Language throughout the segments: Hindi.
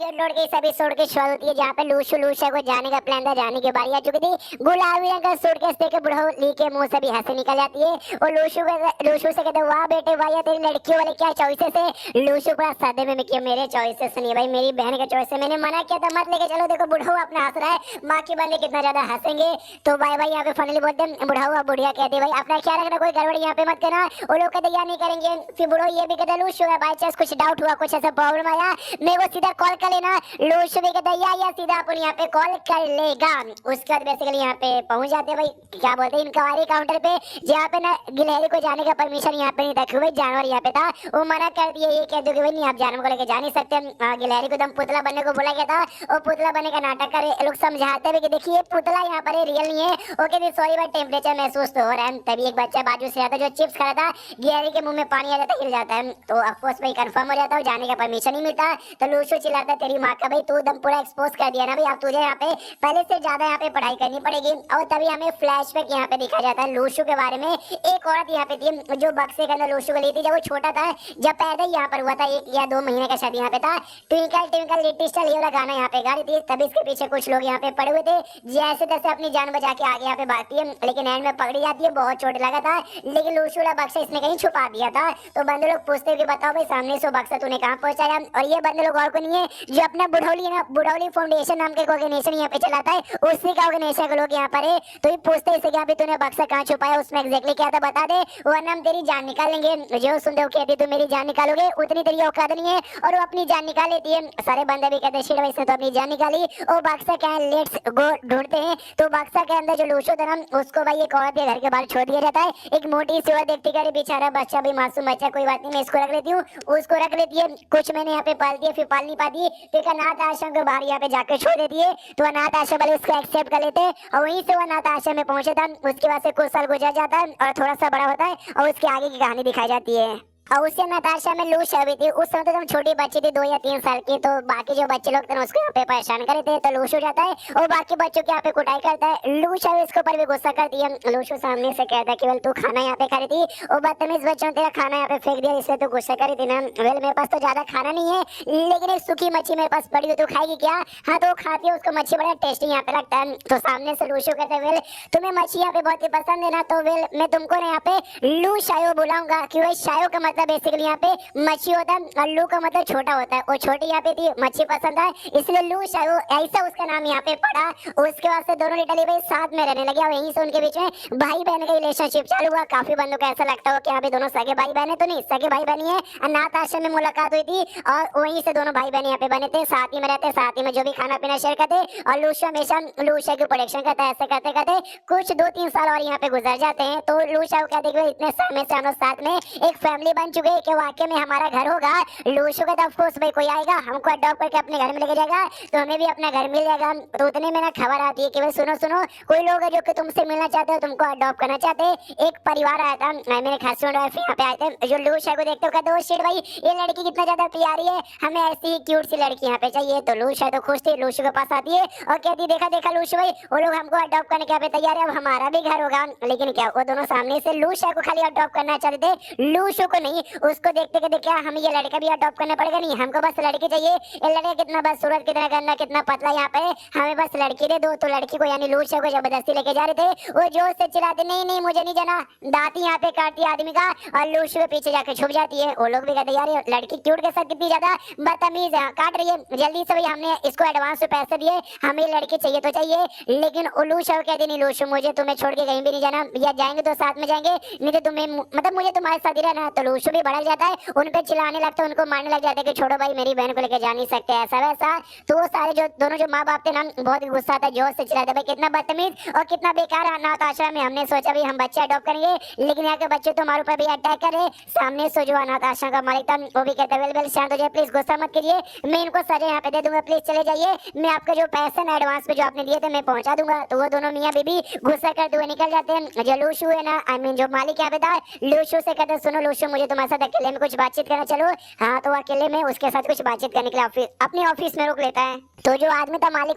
गेट लौट के सभी सूट की शॉल होती है जहाँ पे लूशा को जाने का प्लान था, जाने की बारी आ चुकी थी। गुलाबी रंग का सूटकेस देके बुढ़ऊ ली के मुंह से भी हंसी निकल जाती है और लूशू से कहते वाह बेटे वाह, ये तेरी लड़कियों वाले क्या चॉइसेस है। लूशू बड़ा सदमे में किया, मेरे चॉइसेस नहीं भाई, मेरी बहन का चॉइस है, मैंने मना किया था मत लेके चलो। देखो बुढ़ऊ अपना हंस रहा है, माँ के बंदे कितना ज्यादा हंसेंगे। तो भाई भाई यहाँ पे फाइनली बोलते हैं बुढ़ऊ, अब बुढ़िया कहते भाई अपना ख्याल रखना, कोई गड़बड़ यहाँ पे मत करना। वो लोग कहते यार नहीं करेंगे। फिर बुढ़ऊ ये भी कहते लूशू है, बाई चांस कुछ डाउट हुआ, कुछ ऐसा प्रॉब्लम आया मेरे को सीधा कॉल कर लेना। लूशू भी कहता या सीधा अपन यहाँ पे कॉल कर लेगा। उसके बाद बेसिकली यहाँ पे पहुंच जाते भाई, क्या बोलते हैं इंक्वायरी काउंटर पे, जहाँ पे ना गिलहरी को जाने का परमिशन यहाँ पे नहीं था क्योंकि जानवर यहाँ पे था। वो मना कर दिया, ये कह दो कि भाई नहीं आप जानवर को लेके जा नहीं सकते। गिलहरी को एकदम पुतला बनने को बोला गया था और पुतला बनने का नाटक करे। लोग समझाते हुए कि देखिए पुतला यहाँ पर रियल नहीं है। Okay the sorry but temperature महसूस तो हो रहा है। तभी एक बच्चा बाजू से आता जो चिप्स खा रहा था, गिलहरी के मुंह में पानी आ जाता, हिल जाता है। तो ऑफकोर्स भाई कंफर्म हो जाता है जाने का परमिशन नहीं मिलता। तो लूशू चिल्लाता तेरी माँ का भाई, तू एकदम पूरा एक्सपोज कर दिया ना भाई, अब तुझे यहाँ पे पहले से ज्यादा यहाँ पे पढ़ाई करनी पड़ेगी। और तभी हमें फ्लैशबैक यहाँ पे दिखा जाता है लूशू के बारे में। एक औरत यहाँ पे थी जो बक्से के अंदर लूशू को ली थी जब वो छोटा था, जब पैदा यहाँ पर हुआ था 1 या 2 महीने का शायद यहाँ पे था। ट्विंकल ट्विंकल लिटिल स्टार ये वाला गाना यहाँ पे गा रही थी, तभी इसके पीछे कुछ लोग यहाँ पे पड़े हुए थे। जैसे तैसे अपनी जान बचा के आगे यहाँ पे भागती है, लेकिन एंड में पकड़ी जाती है, बहुत चोट लगा था। लेकिन लूशू वाला बक्सा इसने कहीं छुपा दिया था। तो बंदे लोग पूछते हुए बताओ भाई सामने से बक्सा तूने कहाँ पहुंचाया। और ये बंदे लोग और को नहीं है, जो अपना बुढ़ौली है ना, बुढ़ौली फाउंडेशन नाम के ऑर्गेनाइजेशन यहाँ पे चलाता है, उसी का ऑर्गेनाइजेशन के लोग यहाँ पर है। तो ये पूछते हैं कि तूने बक्सा कहाँ छुपाया, उसमें एग्जैक्टली क्या था बता दे, वरना हम तेरी जान निकाल लेंगे। जो सुनते हो कहती तू मेरी जान निकालोगे, उतनी तेरी औकात नहीं है, और वो अपनी जान निकाल लेती है। सारे बंदे भी कहते हैं शिट भाई इसने तो अपनी जान निकाली। और बक्सा क्या है, लेट्स गो ढूंढते हैं। तो बक्सा के अंदर जो लूशू था ना, उसको भाई एक औरत के घर के बाहर छोड़ दिया जाता है। एक मोटी सी औरत देखती है बेचारा बच्चा भी मासूम बच्चा, कोई बात नहीं मैं इसको रख लेती हूँ। उसको रख लेती है, कुछ मैंने यहाँ पे पाल दिया, फिर पाल नहीं पाती, फिर अनाथ आश्रम के बाहर यहाँ पे जाकर छोड़ देती है। तो अनाथ आश्रम वाले उसको एक्सेप्ट कर लेते हैं और वहीं से वो अनाथ आश्रम में पहुंचे था। उसके बाद से कुछ साल गुजर जाता है और थोड़ा सा बड़ा होता है और उसके आगे की कहानी दिखाई जाती है। और उससे नताशा में लूश हुई थी। उस समय तो जब छोटी बच्ची थी 2 या 3 साल की, तो बाकी जो बच्चे लोग थे उसको यहाँ पे परेशान करे थे। तो लूश हो जाता है और बाकी बच्चों के यहाँ पे कुटाई करता है। लूश है इसके ऊपर भी गुस्सा करती है। लूश सामने से कहता है कि वेल तू खाना यहाँ पे खा रही थी और बदतमीज बच्चों ने तेरा खाना यहाँ पे फेंक दिया, इसलिए तू गुस्सा करी थी ना। वेल मेरे पास तो ज्यादा खाना नहीं है, लेकिन एक सूखी मच्छी मेरे पास पड़ी हुई, तू खाएगी क्या। हाँ तो खाती है, उसको मच्छी बड़ा टेस्टी यहाँ पे लगता है। तो सामने से लूशो कहते हैं वेल तुम्हें मच्छी यहाँ पे बहुत ही पसंद है ना, तो वेल मैं तुमको ना यहाँ पे लू शायो बुलाऊंगा, क्योंकि शायो का मतलब बेसिकली यहाँ पे मच्छी होता है और लू का मतलब छोटा होता है। और छोटी यहाँ पे थी, मच्छी पसंद है, इसलिए लू शायो ऐसा उसका नाम यहाँ पे पड़ा। उसके बाद से दोनों लिटरली भाई साथ में रहने लगे और यहीं से उनके बीच में भाई बहन का रिलेशनशिप चालू हुआ। काफी बंदों को ऐसा लगता हो कि यहाँ पे दोनों सगे भाई बहन है, तो नहीं सगे भाई बहन है। अनाथ आश्रम में मुलाकात हुई थी और वहीं से दोनों भाई बहन यहाँ पे बने थे, साथ ही में रहते, साथ ही में जो भी खाना पीना शेयर करते। और लूशा हमेशा लूशा की प्रोटेक्शन करता है। ऐसे करते करते कुछ 2-3 साल और यहाँ पे गुजर जाते हैं। तो लूशा कहते हैं इतने समय से हम लोग साथ में एक फैमिली बन चुके हैं कि वाकई में हमारा घर होगा। लूशो का ऑफ कोर्स भाई कोई आएगा हमको अडॉप्ट करके अपने घर में लेके जाएगा, तो हमें भी अपना घर मिल जाएगा। तो उतने में ना खबर आती है कि भाई सुनो सुनो, कोई लोग है जो कि तुमसे मिलना चाहते हो, तुमको अडॉप्ट करना चाहते हैं। एक परिवार आया था, मेरे हस्बैंड वाइफ यहाँ पे आए थे, जो लूशा को देखते हो कहते हो शिट भाई ये लड़की कितना ज्यादा प्यारी है, हमें ऐसी ही क्यूट सी लड़की यहाँ पे चाहिए। तो लूशा तो खुश थी, लूशो के पास आती है और कहती देखा देखा लूशो भाई वो लोग हमको अडॉप्ट करने के यहाँ पे तैयार है, अब हमारा भी घर होगा। लेकिन क्या वो दोनों सामने से लूशा को खाली अडॉप्ट करना चाहते थे, लूशो को नहीं। उसको देखते कहते क्या हम ये लड़का भी अडॉप्ट करना पड़ेगा, नहीं हमको बस लड़की चाहिए। ये लड़का कितना बदसूरत, कितना गंदा, कितना पतला यहाँ पे, हमें बस लड़की दे दो। तो लड़की को यानी लूशा को जबरदस्ती लेके जा रहे थे। वो जोर से चिल्लाते नहीं नहीं मुझे नहीं जाना, दांती यहाँ पे काटती आदमी का और लूशो के पीछे जाके छुप जाती है। वो लोग भी कहते यार ये लड़की क्यूट के साथ कितनी ज्यादा बदतमीज है, काट रही है, जल्दी से भाई हमने इसको एडवांस में पैसे दिए, हमें लड़की चाहिए तो चाहिए। लेकिन लूशा कहती नहीं लूशो मुझे तुम्हें छोड़ के कहीं भी नहीं जाना, या जाएंगे तो साथ में जाएंगे, नहीं तो तुम्हें मतलब मुझे तुम्हारे साथ ही रहना। तो लूशो भी भड़क जाता है, उन पे चिल्लाने लगता है, उनको मारने लग जाते हैं कि छोड़ो भाई मेरी बहन को लेकर जा नहीं सकते, ऐसा वैसा। तो वो सारे जो दोनों जो माँ बाप थे ना बहुत गुस्सा था, जोर से चिल्लाते भाई कितना बदतमीज और कितना बेकार अनाथ आश्रम में। हमने सोचा भी हम बच्चे अडॉप्ट करेंगे, लेकिन यहाँ के बच्चे तो हमारे ऊपर भी अटैक करे। सामने से जो अनाथ आश्रम का मालिक था वो भी कहता वेल वेल शांत हो जाए प्लीज, गुस्सा मत कीजिए, मैं इनको सजा यहाँ पे दे दूंगा, प्लीज चले जाइए, मैं आपके जो पैसे ना एडवांस पे जो आपने दिए थे मैं पहुंचा दूंगा। तो वो दोनों मियाँ बीबी गुस्सा करते हुए निकल जाते हैं। जो लूशो है ना, आई मीन जो मालिक यहाँ पे था, लूशो से कहते सुनो लूशो मुझे तुम्हारे साथ अकेले में कुछ बातचीत करना चलो। हाँ तो अकेले में उसके साथ कुछ बातचीत करने के लिए अपने ऑफिस में रोक लेता है। तो जो आदमी था मालिक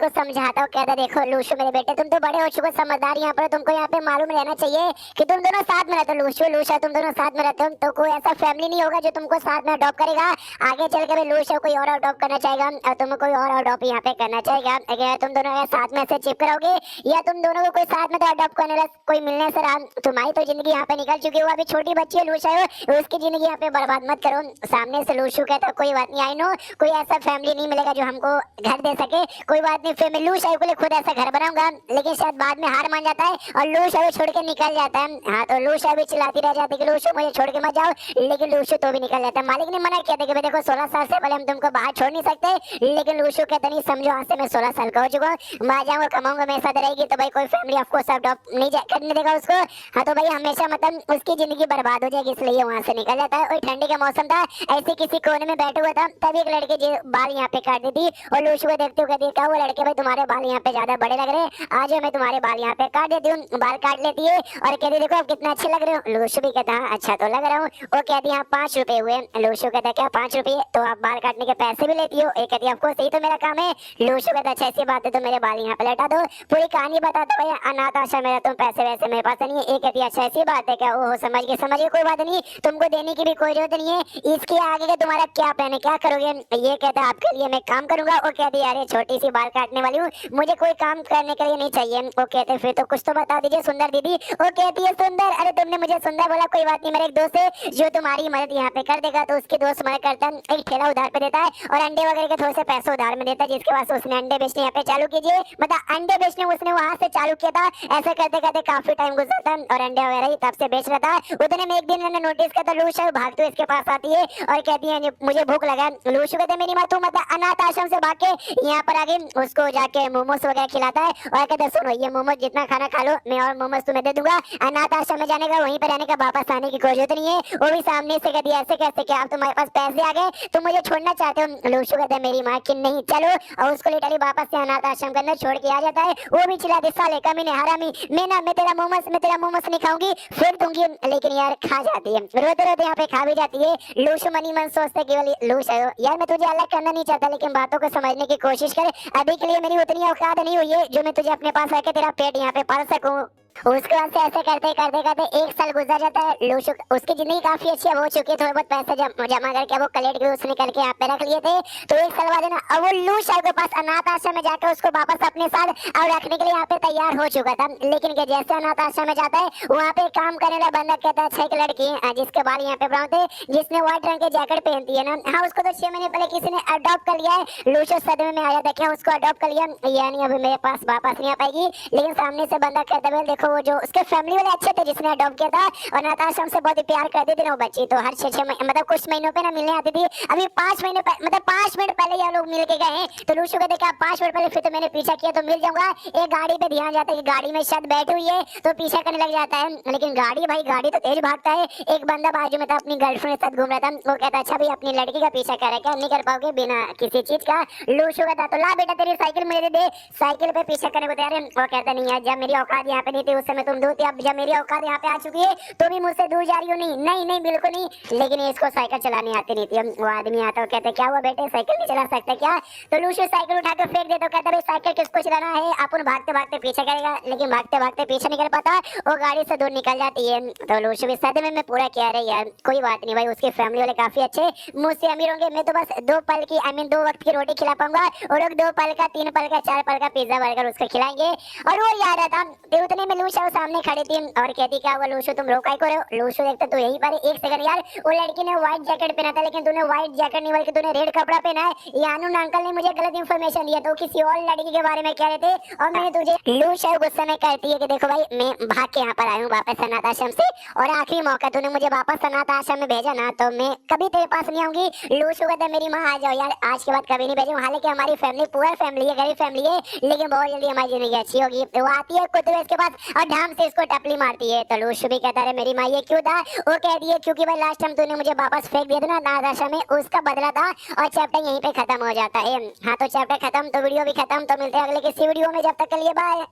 को समझाता है, कहता देखो लूशु मेरे बेटे तुम तो बड़े हो चुके समझदार, यहाँ पर तुमको यहाँ पे मालूम रहना चाहिए कि तुम दोनों साथ में रहते हो, लूशु लूशा तुम दोनों साथ में रहते हो, तो कोई ऐसा फैमिली नहीं होगा जो तुमको साथ में अडॉप्ट करेगा। आगे चल के लूशा कोई और अडॉप्ट करना चाहेगा और तुम कोई और अडॉप्ट यहाँ पे करना चाहेगा। अगर तुम दोनों अगर साथ में ऐसे चिप करोगे या तुम दोनों को कोई साथ में तो अडॉप्ट करने लग कोई मिलने से रहा, तुम्हारी तो जिंदगी यहाँ पे निकल चुकी है, वो अभी छोटी बच्ची है लूशा है, उसकी जिंदगी यहाँ पे बर्बाद मत करो। सामने से लूशु कहता कोई बात नहीं, आई नो कोई ऐसा फैमिली नहीं मिलेगा जो हमको घर दे सके, कोई बात नहीं फिर मैं लूशा के लिए खुद ऐसा घर बनाऊंगा। लेकिन शायद बाद में हार मान जाता है और लूशा छोड़ के निकल जाता है। हाँ तो लूशा भी चिल्लाती रह जाती है कि लूशु मुझे छोड़ के मत जाओ, लेकिन लूशु तो भी निकल जाता है। मालिक ने मना किया था कि देखो 16 साल से पहले हम तुमको बाहर छोड़ नहीं सकते, लेकिन लूशु कहता नहीं समझो आज से मैं 16 साल का हो चुका हूँ, मैं जाऊंगा कमाऊंगा मेरे साथ रहेगी तो भाई कोई फैमिली ऑफ कोर्स अडॉप्ट नहीं करने देगा उसको। हाँ तो भाई हमेशा मतलब उसकी जिंदगी बर्बाद हो जाएगी, इसलिए वहां से निकल जाता है। और ठंडी का मौसम था, ऐसे किसी कोने में बैठा हुआ था, तभी एक लड़के जो बाल यहाँ पे काट दी थी और लूशु को देखते हुए कहती है वो लड़के भाई तुम्हारे बाल यहाँ पे ज्यादा बड़े लग रहे हैं, आज मैं तुम्हारे बाल यहाँ पे काट देती हूँ। बाल काट लेती है और कहती देखो आप कितना अच्छे लग रहे हो। लूशु भी कहता है अच्छा तो लग रहा हूँ। वो कहती है 5 रुपए हुए। लूशु कहता क्या 5 रुपए, तो आप बाल काटने के पैसे भी लेती हो? एक कहती है आपको सही तो मेरा काम है। लूशु कहता अच्छा ऐसी बात है तो मेरे बाल यहाँ पे लटा दो, पूरी कहानी बता दो भाई अनाथ आश्रम में तुम पैसे वैसे मेरे पास नहीं है। एक कहती है अच्छा ऐसी बात है क्या, ओहो समझ गए कोई बात नहीं, तुमको देने की भी कोई जरूरत नहीं है, इसके आगे का तुम्हारा क्या प्लान है, क्या करोगे? ये कहता है आपके लिए मैं काम करूंगा। वो कहती है अरे छोटी सी बाल काटने वाली हूँ, मुझे कोई काम करने के लिए नहीं चाहिए। वो कहते फिर तो कुछ तो बता दीजिए सुंदर दीदी। वो कहती है सुंदर, अरे तुमने मुझे सुंदर बोला कोई बात नहीं, मेरा एक दोस्त है जो तुम्हारी मदद यहाँ पे कर देगा। तो उसके दोस्त मदद करता है, एक ठेला उधार पे देता है और अंडे वगैरह के थोड़े से पैसे उधार में देता है, जिसके बाद उसने अंडे बेचने यहाँ पे चालू कीजिए, मतलब अंडे बेचने उसने वहां से चालू किया था। ऐसा करते करते काफी टाइम गुजरता है और अंडे वगैरह ही तब से बेच रहा था। उतने में एक दिन मैंने नोटिस किया था लूशा भागते हुए इसके पास आती है और कहती है मुझे भूख लगा। लूशु कहते मेरी माँ तू मतलब अनाथ आश्रम से भाग के यहाँ पर आ गई, उसको जाके मोमोज वगैरह खिलाता है और कहते सुनो ये मोमोज जितना खाना खा लो, मैं और मोमोज तुम्हें दे दूंगा, अनाथ आश्रम में जाने का वहीं पर रहने का वापस आने की कोई जरूरत नहीं है। वो भी सामने से कहती है ऐसे कैसे क्या आप तुम्हारे पास पैसे आ गए तुम मुझे छोड़ना चाहते हो? लूशु कहते मेरी माँ की नहीं चलो, और उसको लिटरली वापस से अनाथ आश्रम के अंदर छोड़ के आ जाता है। वो भी चिल्लाते साले कमीने हरामी, मैं तेरा मोमोज नहीं खाऊंगी फिर दूंगी, लेकिन यार खा जाती है, रोते रोते यहाँ पे खा भी जाती है। लूशु मनी मन सोचते केवल लूश है यार मैं तुझे अलग करना नहीं चाहता, लेकिन बातों को समझने की कोशिश कर, अभी के लिए मेरी उतनी औकात नहीं हुई है जो मैं तुझे अपने पास रख के तेरा पेट यहाँ पे पाल सकूं। उसके बाद से ऐसे करते करते करते 1 साल गुजर जाता है। लूशु उसकी जिंदगी काफी अच्छी हो चुकी है, थोड़े बहुत पैसे जमा करके वो कलेक्ट भी उसने करके यहाँ पे रख लिए थे। तो 1 साल बाद ना अब वो लूशा के पास अनाथ आश्रम में जाकर उसको वापस अपने साथ और रखने के लिए यहाँ पे तैयार हो चुका था। लेकिन जैसे अनाथ आश्रम में जाता है वहाँ पे काम करने वाला बंदा कहता है अच्छा एक लड़की जिसके बाल यहाँ पे ब्राउन थे, जिसने व्हाइट रंग के जैकेट पहनती है ना, हाँ उसको तो 6 महीने पहले किसी ने अडॉप्ट कर लिया है। लूशु सदमे में आ जाता है क्या उसको अडॉप्ट कर लिया, यानी अभी मेरे पास वापस नहीं आ पाएगी। लेकिन सामने से बंदा कहता है देखो वो जो उसके फैमिली वाले अच्छे थे जिसने अडॉप्ट किया था और अनाथ आश्रम से बहुत ही प्यार करती थी ना वो बच्ची, तो हर 6 मतलब कुछ महीनों पे ना मिलने आती थी। अभी 5 महीने मतलब 5 मिनट पहले ये लोग मिल के गए हैं। तो लूशु कहते क्या 5 मिनट पहले फिर तो मैंने पीछा किया तो मिल जाऊंगा। एक गाड़ी पे ध्यान जाता है कि गाड़ी में शायद बैठी हुई है तो पीछा करने लग जाता है, लेकिन गाड़ी तो तेज भागता है। एक बंदा बाजू में था अपनी गर्लफ्रेंड के साथ घूम रहा था, वो कहता अच्छा भाई अपनी लड़की का पीछा कर क्या नहीं कर पाओगे बिना किसी चीज का? लूशु कहता तो ला बेटा तेरी साइकिल मुझे दे, साइकिल पे पीछा करने को तैयार है। वो कहता नहीं यार जब मेरी औकात यहाँ पे नहीं थी उस समय तुम दूर थे, अब जब मेरी औकात यहाँ पे आ चुकी है तो भी मुझसे दूर जा रही हो? नहीं बिल्कुल नहीं। लेकिन इसको साइकिल चलानी आती नहीं थी। वो आदमी आता है कहते क्या हुआ बेटे साइकिल नहीं चला सकते क्या? तो लूशु साइकिल उठा कर फेंक देता, कहता भाई साइकिल किसको चलाना है, अपन भागते भागते पीछे करेगा। लेकिन भागते भागते पीछे नहीं कर पाता, वो गाड़ी से दूर निकल जाती है। तो लूशु भी सदमे में पूरा कह रहे यार कोई बात नहीं भाई उसकी फैमिली वाले काफी अच्छे, मुझसे अमीर होंगे, मैं तो बस 2 पल की 2 वक्त की रोटी खिला पाऊंगा और लोग 2 पल का 3 पल का 4 पल का पिज्जा बर्गर उसको खिलाएंगे। और वो याद रहा था उतने में लूशा सामने खड़ी थी और कहती क्या हुआ लूशु तुम रोकाई को रहे हो? लूशु देखता तो यही पर 1 सेकंड यार वो लड़की ने व्हाइट जैकेट पहना था लेकिन तूने व्हाइट जैकेट नहीं बल्कि तूने रेड कपड़ा पहना है। यानू अंकल ने मुझे गलत इंफॉर्मेशन दिया तो किसी और लड़की के बारे में कह रहे थे और मैंने तुझे लूशा गुस्से में कहती है कि देखो भाई मैं भाग के यहाँ पर आया हूँ वापस अनाथ आश्रम से और आखिरी मौका तूने मुझे वापस अनाथ आश्रम में भेजा ना तो मैं कभी तेरे पास नहीं आऊंगी। लूशु कहता मेरी माँ आ जाओ यार आज के बाद कभी नहीं भेजूंगा, हालांकि हमारी फैमिली पुअर फैमिली है गरीब फैमिली है लेकिन बहुत जल्दी हमारी जिंदगी अच्छी होगी। वो आती है कुत्ते इसके पास और ढाम से इसको टपली मारती है। तो लूशु भी कहता है मेरी माँ ये क्यों था? वो कह दिए क्योंकि भाई लास्ट टाइम तूने मुझे वापस फेंक दिया था ना अनाथ आश्रम में उसका बदला था। और चैप्टर यहीं पे खत्म हो जाता है। हाँ तो चैप्टर खत्म तो वीडियो भी खत्म, तो मिलते हैं अगले किसी वीडियो में, जब तक के लिए बाय।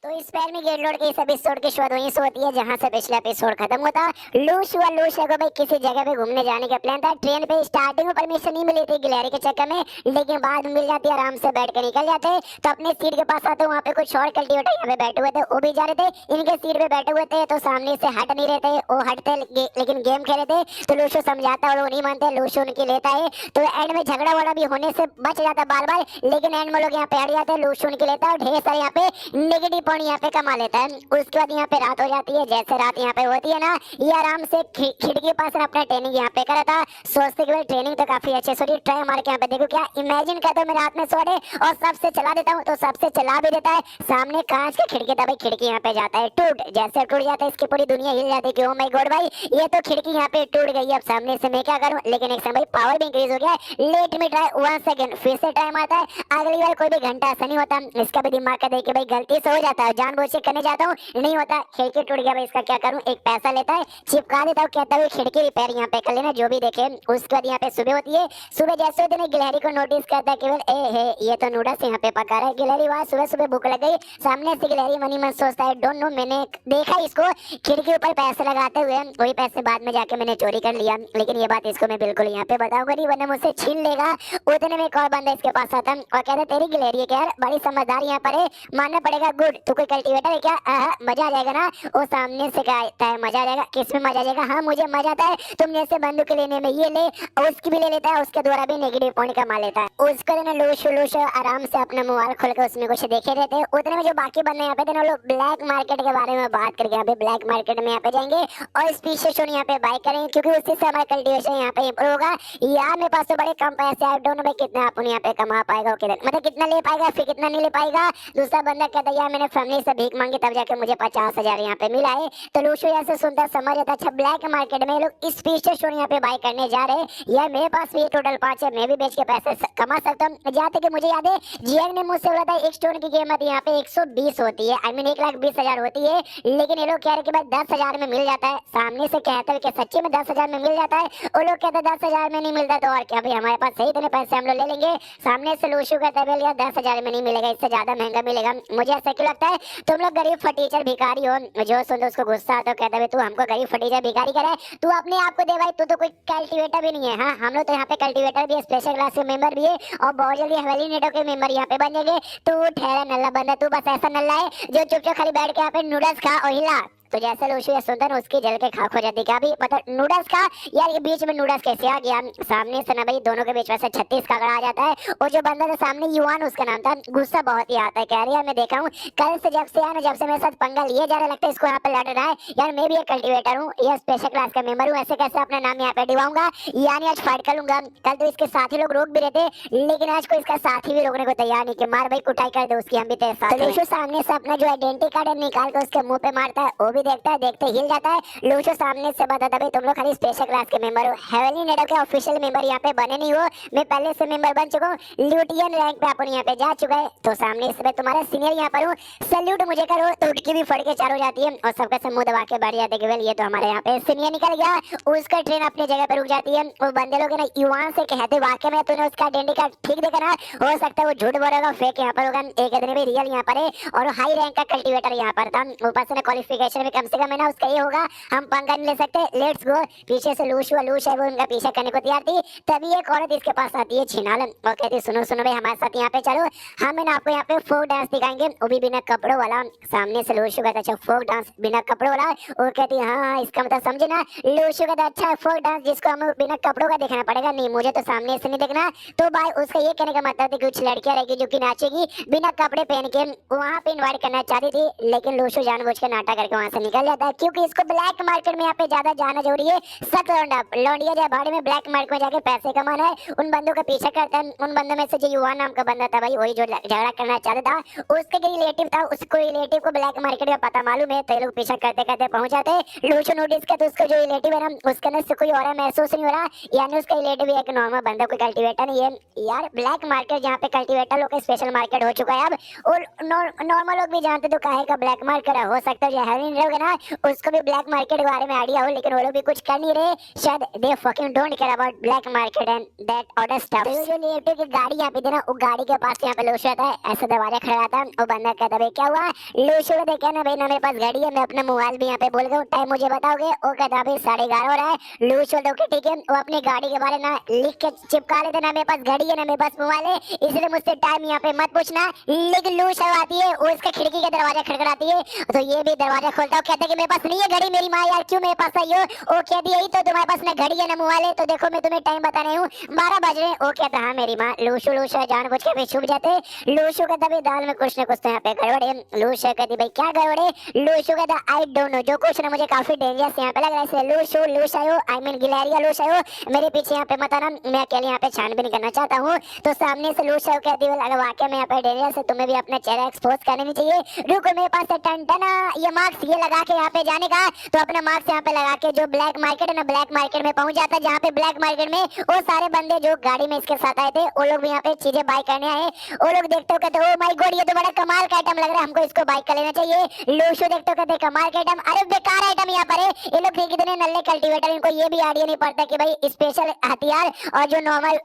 तो इस पैर में गेट लोड के इस एपिसोड की शुरुआत वहीं से होती है जहां से पिछला एपिसोड खत्म होता। लूशु और लूशा को भाई किसी जगह पे घूमने जाने का प्लान था। ट्रेन पे स्टार्टिंग में परमिशन नहीं मिली थी गिलहरी के चक्कर में, लेकिन बाद में मिल जाती है, आराम से बैठ के निकल जाते। तो अपने सीट के पास आते, वहाँ पे कुछ और कल्टीवेटर यहाँ पे बैठे हुए थे, वो भी जा रहे थे, इनके सीट पे बैठे हुए थे तो सामने से हट नहीं रहे थे, वो हटते लेकिन गेम खेल रहे थे। तो लूशु समझाता और वो नहीं मानते, लूशु उनकी लेता है। तो एंड में झगड़ा वगड़ा भी होने से बच जाता बार बार, लेकिन एंड में लोग यहाँ पे हट जाते हैं, लूशु उनकी लेता है और ढेर सारे यहाँ पे नेगेटिव पॉइंट यहाँ पे कमा लेता है। उसके बाद यहाँ पे रात हो जाती है। जैसे रात यहाँ पे होती है ना, ये आराम से खिड़की के पास अपना ट्रेनिंग यहाँ पे करा था। सोचते कि भाई ट्रेनिंग तो काफी अच्छे सो रही, ट्राई मार के यहाँ पे देखो क्या इमेजिन करता हूँ मैं रात में सो रहे और सबसे चला देता हूँ, तो सबसे चला भी देता है। सामने कांच की खिड़की था भाई, खिड़की यहाँ पे जाता है टूट, जैसे टूट जाता है इसकी पूरी दुनिया हिल जाती है कि ओ माय गॉड भाई ये तो खिड़की यहाँ पे टूट गई, अब सामने से मैं क्या करूँ। लेकिन एक समय पावर भी इंक्रीज हो गया है। लेट में ट्राई 1 सेकंड, फिर से ट्राई मारता है। अगली बार कोई भी घंटा ऐसा नहीं होता, इसका भी दिमाग का देखिए भाई गलती से हो जाता है, जानबूझ के करने जाता हूँ नहीं होता। खिड़की टूट गया भाई, इसका क्या करूं। एक पैसा लेता है, चिपका देता हूं, कहता है खिड़की रिपेयर यहाँ पे कर लेना जो भी देखे। उसके बाद यहाँ पे सुबह होती है। सुबह जैसे होते हैं गिलहरी को नोटिस करता है केवल ए है ये तो नूडल्स यहाँ पे पका रहा है। गिलहरी वहां सुबह सुबह भूख लग गई, सामने से गिलहरी मनी मन सोचता है डोंट नो, मैंने देखा इसको खिड़की ऊपर पैसे लगाते हुए, वही पैसे बाद में जाके मैंने चोरी कर लिया। लेकिन ये बात इसको मैं बिल्कुल यहाँ पे बताऊंगा नहीं, वरना मुझसे छीन लेगा। उतने में एक और बंदा इसके पास आता और कहता तेरी गिलहरी है क्या यार, बड़ी समझदार यहाँ पर है, मानना पड़ेगा। गुड, तू कोई कल्टीवेटर है क्या, मजा आ जाएगा ना। वो सामने से कहता है मजा आ जाएगा, किसमें मजा आ जाएगा, हाँ मुझे मजा आता है तुम जैसे बंदूक लेने में, ये ले। उसकी भी ले लेता है, उसके द्वारा भी नेगेटिव पॉइंट कमा लेता है। उसको ना लूशु आराम से अपना मोबाइल खोल के उसमें कुछ देखे रहते हैं। उतने में जो बाकी बंदे यहाँ पे थे ना, लोग ब्लैक मार्केट के बारे में बात करके यहाँ पे ब्लैक मार्केट में यहाँ पे जाएंगे और स्पीशीज यहाँ पे बाय करेंगे, क्योंकि उसी से हमारा कल्टीवेशन यहाँ पे इंप्रूव होगा। यार मेरे पास तो बड़े कम पैसे, आई डोंट नो भाई कितना अपन यहाँ पे कमा पाएगा, मतलब कितना ले पाएगा फिर कितना नहीं ले पाएगा। दूसरा बंदा कहता है यार मैंने फैमिली से भीख मांगी तब जाके मुझे 50,000 यहाँ पे मिला है। तो लूशु यहाँ से सुनता समझ जाता अच्छा ब्लैक मार्केट में लोग स्पीशीज यहाँ पे बाय करने जा रहे हैं, यार मेरे पास भी टोटल 5 है, मैं भी बेच के पैसे कमा सकता हूँ। जहाँ तक मुझे याद है जीएन ने मुझसे बोला था एक स्टोन की कीमत यहाँ पे 120 होती है, आई मीन 1,20,000 होती है। लेकिन ये लोग कह रहे कि भाई 10,000 में मिल जाता है। सामने से कहते हैं कि सच्ची में 10,000 में मिल जाता है, वो लोग कहते हैं 10,000 में नहीं मिलता तो और क्या भाई हमारे पास सही इतने पैसे हम लोग ले लेंगे। सामने से लूशु कहता है यार 10,000 में नहीं मिलेगा, इससे ज्यादा महंगा मिलेगा। मुझे ऐसा क्यों लगता है तुम लोग गरीब फटीचर भिखारी हो। जो सुन उसको गुस्सा आता है, कहता है तू हमको गरीब फटीचर भिखारी करे, तू अपने आप को दे भाई, तू तो कोई कल्टीवेटर भी नहीं है। हाँ हम लोग तो यहाँ पे कल्टीवेटर भी है, स्पेशल क्लास के मेंबर भी है और बहुत जल्दी हवेली नेटो के मेंबर यहाँ पे बन जाएंगे। तू ठहरा नल्ला बंदा, तू बस ऐसा नल्ला है जो चुपचाप खाली बैठ के यहाँ पे नूडल्स खा और हिला। तो जैसे लूशु ये सुनता है उसकी जल के खाक हो जाती, क्या भी पता नूडल्स का यार ये बीच में नूडल्स कैसे आ गया। सामने से ना भाई दोनों के बीच में से 36 का आ जाता है और जो बंदा था सामने युवान उसका नाम था, गुस्सा बहुत ही आता है, कह रही है मैं देखा हूँ कल से जब से मेरे साथ पंगा लिए जा रहा, लगता है इसको यहाँ पे लड़ रहा है। यार मैं भी एक कल्टीवेटर हूँ, ये स्पेशल क्लास का मेंबर हूँ, ऐसे कैसे अपना नाम यहाँ पे डिवाऊंगा, यानी आज फाइट कर लूंगा। कल तो इसके साथी लोग रोक भी रहे थे, लेकिन आज को इसका साथी भी रोकने को तैयार नहीं कि मार भाई कुटाई कर दे उसकी, हम भी तेरे साथ। लूशु सामने से अपना जो आइडेंटिटी कार्ड निकाल के उसके मुंह पे मारता है, वो भी देखता है, देखते हिल जाता है। लूशु सामने से बताता भाई तुम लोग खाली स्पेशल क्लास के मेंबर हो, हेवनली नेटो के ऑफिशियल मेंबर यहाँ पे बने नहीं हो, मैं पहले से मेंबर बन चुका हूँ, ल्यूटियन रैंक पे अपन यहाँ पे जा चुका है। तो सामने से तुम्हारा सीनियर यहाँ पर हूँ, सैल्यूट मुझे करो। तो उठकी भी फड़ के चार हो जाती है और सबका से मुंह दबा के बैठ जाते हैं ये तो हमारे यहाँ पे सीनियर निकल गया। उसका ट्रेन अपनी जगह पे रुक जाती है। वो बंदे लोग ना युवान से कहते वाकई में तूने उसका आइडेंटिटी कार्ड ठीक देखा ना, हो सकता है वो झूठ बोलेगा फेक यहाँ पर होगा, एक आदमी भी रियल यहाँ पर है और हाई रैंक का कल्टीवेटर यहाँ पर था। ऊपर से ना क्वालिफिकेशन में कम से कम है ना उसका ये होगा, हम पंगा नहीं ले सकते, लेट्स गो। पीछे से लूशु है वो उनका पीछा करने को तैयार थी, तभी एक औरत इसके पास आती है छिनाल और कहती सुनो सुनो भाई हमारे साथ यहाँ पे चलो, हम ना आपको यहाँ पे फोक डांस दिखाएंगे, वो भी बिना कपड़ों वाला। सामने से लूशु कहता अच्छा फोक डांस बिना कपड़ों वाला, वो कहती हाँ इसका मतलब समझे ना। लूशु कहता अच्छा फोक डांस जिसको हमें बिना कपड़ों का देखना पड़ेगा, नहीं मुझे तो सामने से नहीं देखना। तो भाई उसका ये कहने का मतलब था कुछ लड़कियां रहेगी जो कि नाचेगी बिना कपड़े पहन के, वहाँ पे इन्वाइट करना चाहती थी, लेकिन लूशु जानबूझ के नाटक करके वहाँ से निकल जाता है, क्योंकि इसको ब्लैक मार्केट में यहाँ पे ज्यादा जाना जरूरी है। सख्त लौंडिया जाए भाड़े में ब्लैक मार्केट में जाके पैसे कमाना है। उन बंदों का पीछा करता है। उन बंदों में से जो युवा नाम का बंदा था भाई, वही जो झगड़ा करना चाहता था, उसके रिलेटिव था, उसको रिलेटिव को ब्लैक मार्केट का पता मालूम है, तो लोग पीछा करते करते पहुंच जाते। लूशु नोटिस का तो उसका जो रिलेटिव है ना उसके अंदर से कोई और महसूस नहीं हो रहा, यानी उसका रिलेटिव एक नॉर्मल बंदा, कोई कल्टीवेटर नहीं है। यार ब्लैक मार्केट जहाँ पे कल्टीवेटर लोग का स्पेशल मार्केट हो चुका है अब, और नॉर्मल लोग भी जानते तो काहे का ब्लैक मार्केट हो सकता है जो है होगे ना उसको भी ब्लैक मार्केट के बारे में आइडिया हो, लेकिन वो लोग भी कुछ कर नहीं रहे, शायद they fucking don't care about black market and that other stuff. तो जो लेफ्ट की गाड़ी यहाँ पे थी ना, वो गाड़ी के पास यहाँ पे लूशु आता है, ऐसा दरवाजा खड़ा था, वो बंदा कहता भाई क्या हुआ, लूशु को देखा ना भाई ना मेरे पास गाड़ी है, मैं अपना मोबाइल भी यहाँ पे भूल गया, टाइम मुझे बताओगे, वो कहता भाई 11:30 हो रहा है, लूशु बोलता ओके ठीक है, वो अपनी गाड़ी के बारे ना लिख के चिपका लेते ना मेरे पास गाड़ी है ना मेरे पास मोबाइल है, इसलिए मुझसे टाइम यहाँ पे मत पूछना। लेकिन लूशु आती है, वो इसका खिड़की का दरवाजा खड़खड़ाती है, तो ये भी दरवाजा खोलता है, कहता है कि मेरे पास नहीं है घड़ी, मेरी माँ यार क्यों मेरे पास आई हो, वो कहती है तो तुम्हारे पास ना घड़ी है ना मोबाइल है, तो देखो मैं तुम्हें टाइम बता रही हूँ 12 बज रहे हैं, वो कहता हाँ मेरी माँ। लूशु जानबूझ के छुप जाते, लूशु कहता भाई दाल में कुछ ना कुछ तो यहाँ पे गड़बड़ है, लूशु कहती भाई क्या गड़बड़ है, लूशु कहता आई डोंट नो, जो कुछ ना मुझे काफी डेंजरस यहाँ पे लग रहा है, लूशु आयो आई मीन गिलहरिया लूशु आयो, मेरे पीछे यहाँ पे मत आना, मैं अकेले यहाँ पे छानबीन करना चाहता हूँ। तो सामने से लूशु कहती है अगर वाकई में यहाँ पे डेंजरस है तुम्हें भी अपना चेहरा एक्सपोज करना नहीं चाहिए, रुको मेरे पास है टनटना ये मास्क ये लगा के यहाँ पे जाने का, तो अपना मास्क यहाँ पे लगा के जो ब्लैक मार्केट है ना ब्लैक मार्केट में पहुंच जाता है, जहाँ पे ब्लैक मार्केट में वो सारे बंदे जो गाड़ी में इसके साथ आए थे वो लोग भी यहाँ पे चीजें बाय करने आए, वो लोग देखते हो कहते ओ माय गॉड ये तो बड़ा कमाल का आइटम लग रहा है, हमको इसको बाय कर लेना चाहिए। लूशु देखते हो कहते कमाल का आइटम, अरे बेकार आइटम यहाँ पर है, ये लोग थे कितने नल्ले कल्टीवेटर, इनको ये भी आइडिया नहीं पड़ता कि भाई स्पेशल हथियार और जो नॉर्मल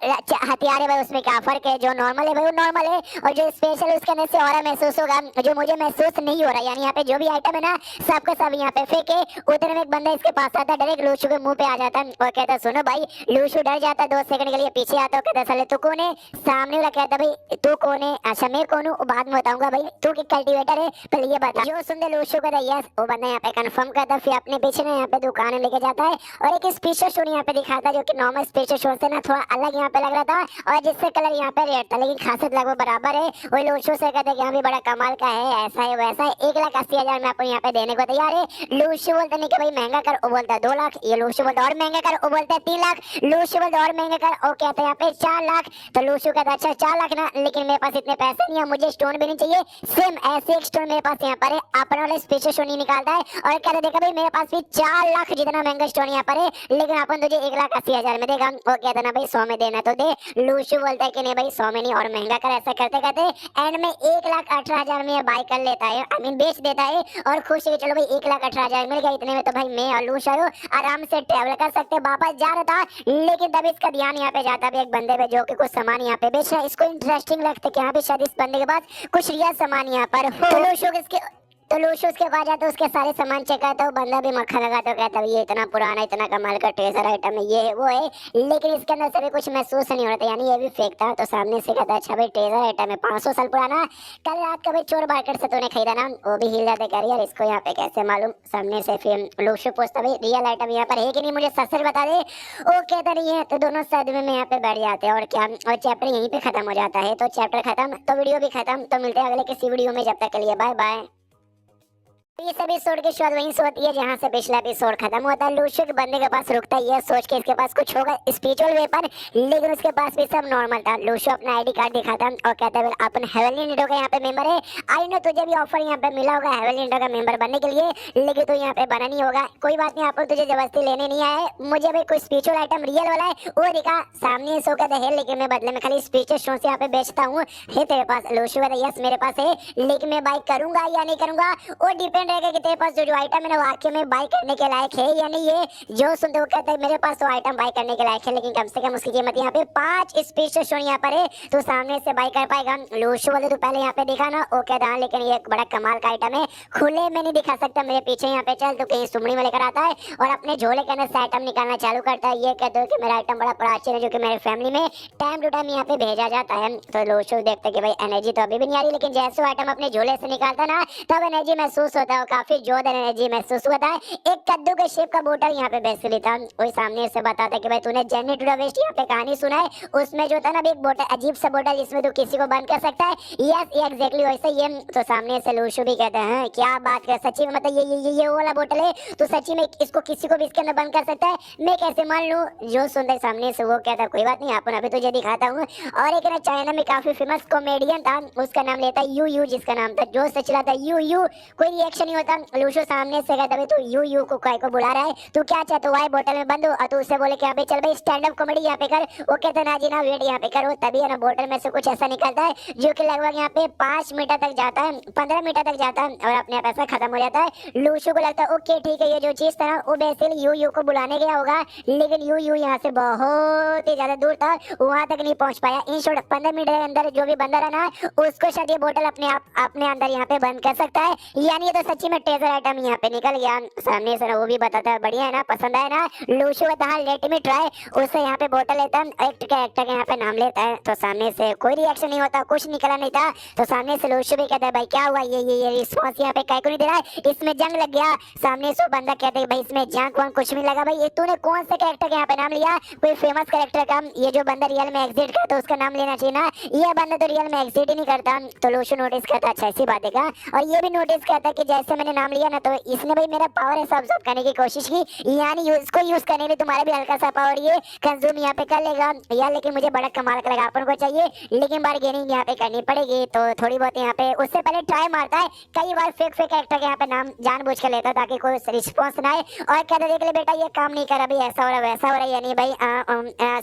हथियार है भाई उसमें क्या फर्क है, जो नॉर्मल है भाई वो नॉर्मल है और जो स्पेशल उसके अंदर से ऑरा महसूस होगा जो मुझे महसूस नहीं हो रहा, यानी यहाँ पे जो भी आइटम है ना सबका सब यहाँ पे फेंके। उतने में एक बंदा इसके पास आता है, डायरेक्ट लूशु के मुंह पे आ जाता है और कहता सुनो भाई, लूशु डर जाता है 2 सेकंड के लिए, पीछे आता है कहता साले तू कौन है, सामने वाला कहता भाई तू कौन है, अच्छा मैं कौन हूँ बाद में बताऊंगा, भाई तू कि कल्टीवेटर है पहले ये बता। जो सुनते लूशु कहता यस, वो बंदा यहाँ पे कंफर्म करता, फिर अपने पीछे ना यहाँ पे दुकान लेके जाता है और एक स्पेशल शो यहाँ पे दिखाता है जो कि नॉर्मल स्पेशल शो से ना थोड़ा अलग यहाँ पे लग रहा था और जिससे कलर यहाँ पे रेड था, लेकिन खासियत लगभग बराबर है। वही लूशु से कहते यहाँ भी बड़ा कमाल का है, ऐसा है वैसा है, 1,80,000 में आपको यहाँ पे देने को तैयार है। लूशु बोलता नहीं कि भाई महंगा कर, वो बोलता है 2 लाख, ये लूशु बोलता और महंगा कर, वो बोलता है 3 लाख, लूशु बोलता और महंगा कर, वो कहता है यहाँ पे 4 लाख, तो लूशु कहता अच्छा 4 लाख ना, लेकिन मेरे पास इतने पैसे नहीं है, मुझे स्टोन भी नहीं चाहिए, सेम ऐसे एक स्टोन मेरे पास यहाँ पर है, अपने वाले स्पेशल स्टोन नहीं निकालता है और कहता देखा भाई मेरे पास भी 4 लाख जितना महंगा स्टोन यहाँ पर है, लेकिन अपन तुझे 1,80,000 में देगा, वो कहता ना भाई 100 में देना तो दे, लूशु बोलता है कि नहीं भाई 100 में नहीं और महंगा कर, ऐसा करते करते एंड में 1,18,000 में बाय कर लेता है, आई मीन बेच देता है और खुश है चलो भाई 1,18,000 मिल गया, इतने में तो भाई मैं और लूशु आराम से ट्रैवल कर सकते, वापस जा रहा था, लेकिन तब इसका ध्यान यहाँ पे जाता है एक बंदे पे जो कि कुछ सामान यहाँ पे बेच रहा है, इसको इंटरेस्टिंग लगता है कि यहाँ पे शायद इस बंदे के पास कुछ रियल सामान यहाँ पर हो। तो लूशु उसके पास जाता है, उसके सारे सामान चेक करता है, बंदा भी मक्खा लगाता है, कहता है ये इतना पुराना इतना कमाल का ट्रेजर आइटम है ये वो है, लेकिन इसके अंदर से भी कुछ महसूस नहीं हो रहा था, यानी ये भी फेक था। तो सामने से कहता है अच्छा भाई ट्रेजर आइटम है 500 साल पुराना, कल रात का भाई चोर मार्केट से तूने खरीदा ना, वो भी हिल जाते कर यार इसको यहाँ पे कैसे मालूम। सामने से फिर लूशु पूछता भाई रियल आइटम यहाँ पर है कि नहीं, मुझे सच बता दे, वो कहता नहीं है, तो दोनों सदमे में यहाँ पे बैठ जाते हैं और क्या, और चैप्टर यहीं पे खत्म हो जाता है। तो चैप्टर खत्म तो वीडियो भी खत्म, तो मिलते हैं अगले किसी वीडियो में, जब तक के लिए बाय बाय। इस एपिसोड की शुरुआत वहीं से होती है जहां से पिछला एपिसोड खत्म होता है। लूशु के बंदे के पास रुकता है, ये सोच के इसके पास कुछ होगा स्पिरिचुअल वेपन, लेकिन उसके पास भी सब नॉर्मल था। लूशु अपना आईडी कार्ड दिखाता और कहता है अपन हेवनली नीडो का यहाँ पे मेंबर है, आई नो तुझे भी ऑफर यहाँ पे मिला होगा हेवनली नीडो का मेंबर बनने के लिए, लेकिन तो यहाँ पे बना नहीं होगा, कोई बात नहीं, आपको तुझे जबरदस्ती लेने नहीं आए, मुझे भी कोई स्पिरिचुअल आइटम रियल वाला है वो दिखा। सामने सो कहता है लेकिन मैं बदले में खाली स्पिरिचुअल स्टोन से यहाँ पे बेचता हूँ, है तेरे पास? लूशु कहता यस मेरे पास है, लेकिन मैं बाई करूंगा या नहीं करूंगा वो डिपेंड रहेगा कि तेरे पास जो आइटम है ना वाकई में बाय करने के लायक है या नहीं है। जो सुनते हो कहता है मेरे पास तो आइटम बाय करने के लायक है, लेकिन कम से कम उसकी कीमत यहाँ पे 5 स्पेशल स्टोन यहाँ पर है, तो सामने से बाय कर पाएगा। लूशु बोले तो पहले यहाँ पे दिखा ना, वो कहता हाँ लेकिन ये एक बड़ा कमाल का आइटम है, खुले में नहीं दिखा सकता, मेरे पीछे यहाँ पे चल, तो कहीं सुमड़ी में लेकर आता है और अपने झोले के अंदर से आइटम निकालना चालू करता है। ये कहते हो कि मेरा आइटम बड़ा प्राचीन है जो कि मेरे फैमिली में टाइम टू टाइम यहाँ पे भेजा जाता है। तो लूशु देखते कि भाई एनर्जी तो अभी भी नहीं आ रही, लेकिन जैसे आइटम अपने झोले से निकालता ना तब एनर्जी महसूस होता है, काफी जोरदार एनर्जी महसूस होता है। एक कद्दू के शेप का बोतल यहाँ पे बेच लेता, वही सामने से बताता कि भाई तूने जर्नी टू द वेस्ट यहाँ पे कहानी सुना है, उसमें जो था ना एक बोतल अजीब सा बोतल जिसमें तू किसी को बंद कर सकता है, यस ये एग्जैक्टली वैसे ये। तो सामने से लूशु भी कहते हैं क्या बात कर, सच्ची में मतलब ये वाला बोतल है, तो सच्ची में इसको किसी को भी इसके अंदर बंद कर सकता है, मैं कैसे मान लूं? जो सुनते सामने से वो कहता कोई बात नहीं अपन अभी तुझे दिखाता हूँ। और एक ना चाइना में काफी फेमस कॉमेडियन था, उसका नाम लेता यू, जिसका नाम था जो से चला था यू, कोई रिएक्शन रिएक्शन नहीं होता। लूशु सामने से कहता भाई तू यू को काय को बुला रहा है, तू क्या चाहता है, बोतल में बंद हो। और तू उससे बोले कि अबे चल भाई स्टैंड अप कॉमेडी यहाँ पे कर। वो कहते ना जी ना वेट यहाँ पे करो। तभी है ना बोतल में से कुछ ऐसा निकलता है जो कि लगभग यहाँ पे 5 मीटर तक जाता है, 15 मीटर तक जाता है और अपने आप ऐसा खत्म हो जाता है। लूशु को लगता है ओके ठीक है, ये जो चीज था ना वो बेसिकली यू को बुलाने गया होगा, लेकिन यू यहाँ से बहुत ही ज्यादा दूर था, वहां तक नहीं पहुंच पाया। इन शॉर्ट 15 मिनट के अंदर जो भी बंदा रहा ना उसको शायद ये बोतल अपने आप अपने अंदर यहाँ पे बंद कर सकता है। यानी ये तो सच्ची में ट्रेजर आइटम यहाँ पे निकल गया सामने से। वो भी बताता है बढ़िया है ना, पसंद आया ना। लूशु कहता है लेट मी ट्राई। उससे यहाँ पे बोतल लेता है, एक कैरेक्टर के यहाँ पे नाम लेता है। तो सामने से कोई रिएक्शन नहीं होता, कुछ निकला नहीं था। तो सामने से लूशु भी कहता है भाई क्या हुआ, ये रिस्पॉन्स यहाँ पे काहे को नहीं दे रहा है, इसमें जंग लग गया। सामने से बंदा कहते हैं भाई इसमें जंग वंग कुछ नहीं लगा। भाई ये तूने कौन से कैरेक्टर के यहाँ पे नाम लिया, कोई फेमस कैरेक्टर का? ये जो बंदा रियल में एग्जिट करता है उसका नाम लेना चाहिए ना, ये बंदा तो रियल में एग्जिट ही नहीं करता। तो लूशु नोटिस करता अच्छा ऐसी बात है का, और ये भी नोटिस करता कि जैसे मैंने नाम लिया ना तो इसने भाई मेरा पावर ऐसा ऑब्जर्व करने की कोशिश की, यानी उसको यूज करने में तुम्हारा भी हल्का सा पावर ये कंज्यूम यहाँ पे कर लेगा यार। लेकिन मुझे बड़ा कमाल का लगा, अपन को चाहिए लेकिन बार्गेनिंग यहाँ पे करनी पड़ेगी। तो थोड़ी बहुत यहाँ पे उससे पहले ट्राई मारता है, कई बार फेक कैरेक्टर के यहाँ पे नाम जानबूझ कर लेता ताकि कोई रिस्पॉन्स ना आए, और कहता देख ले बेटा ये काम नहीं करा, भाई ऐसा हो रहा वैसा हो रहा, यानी भाई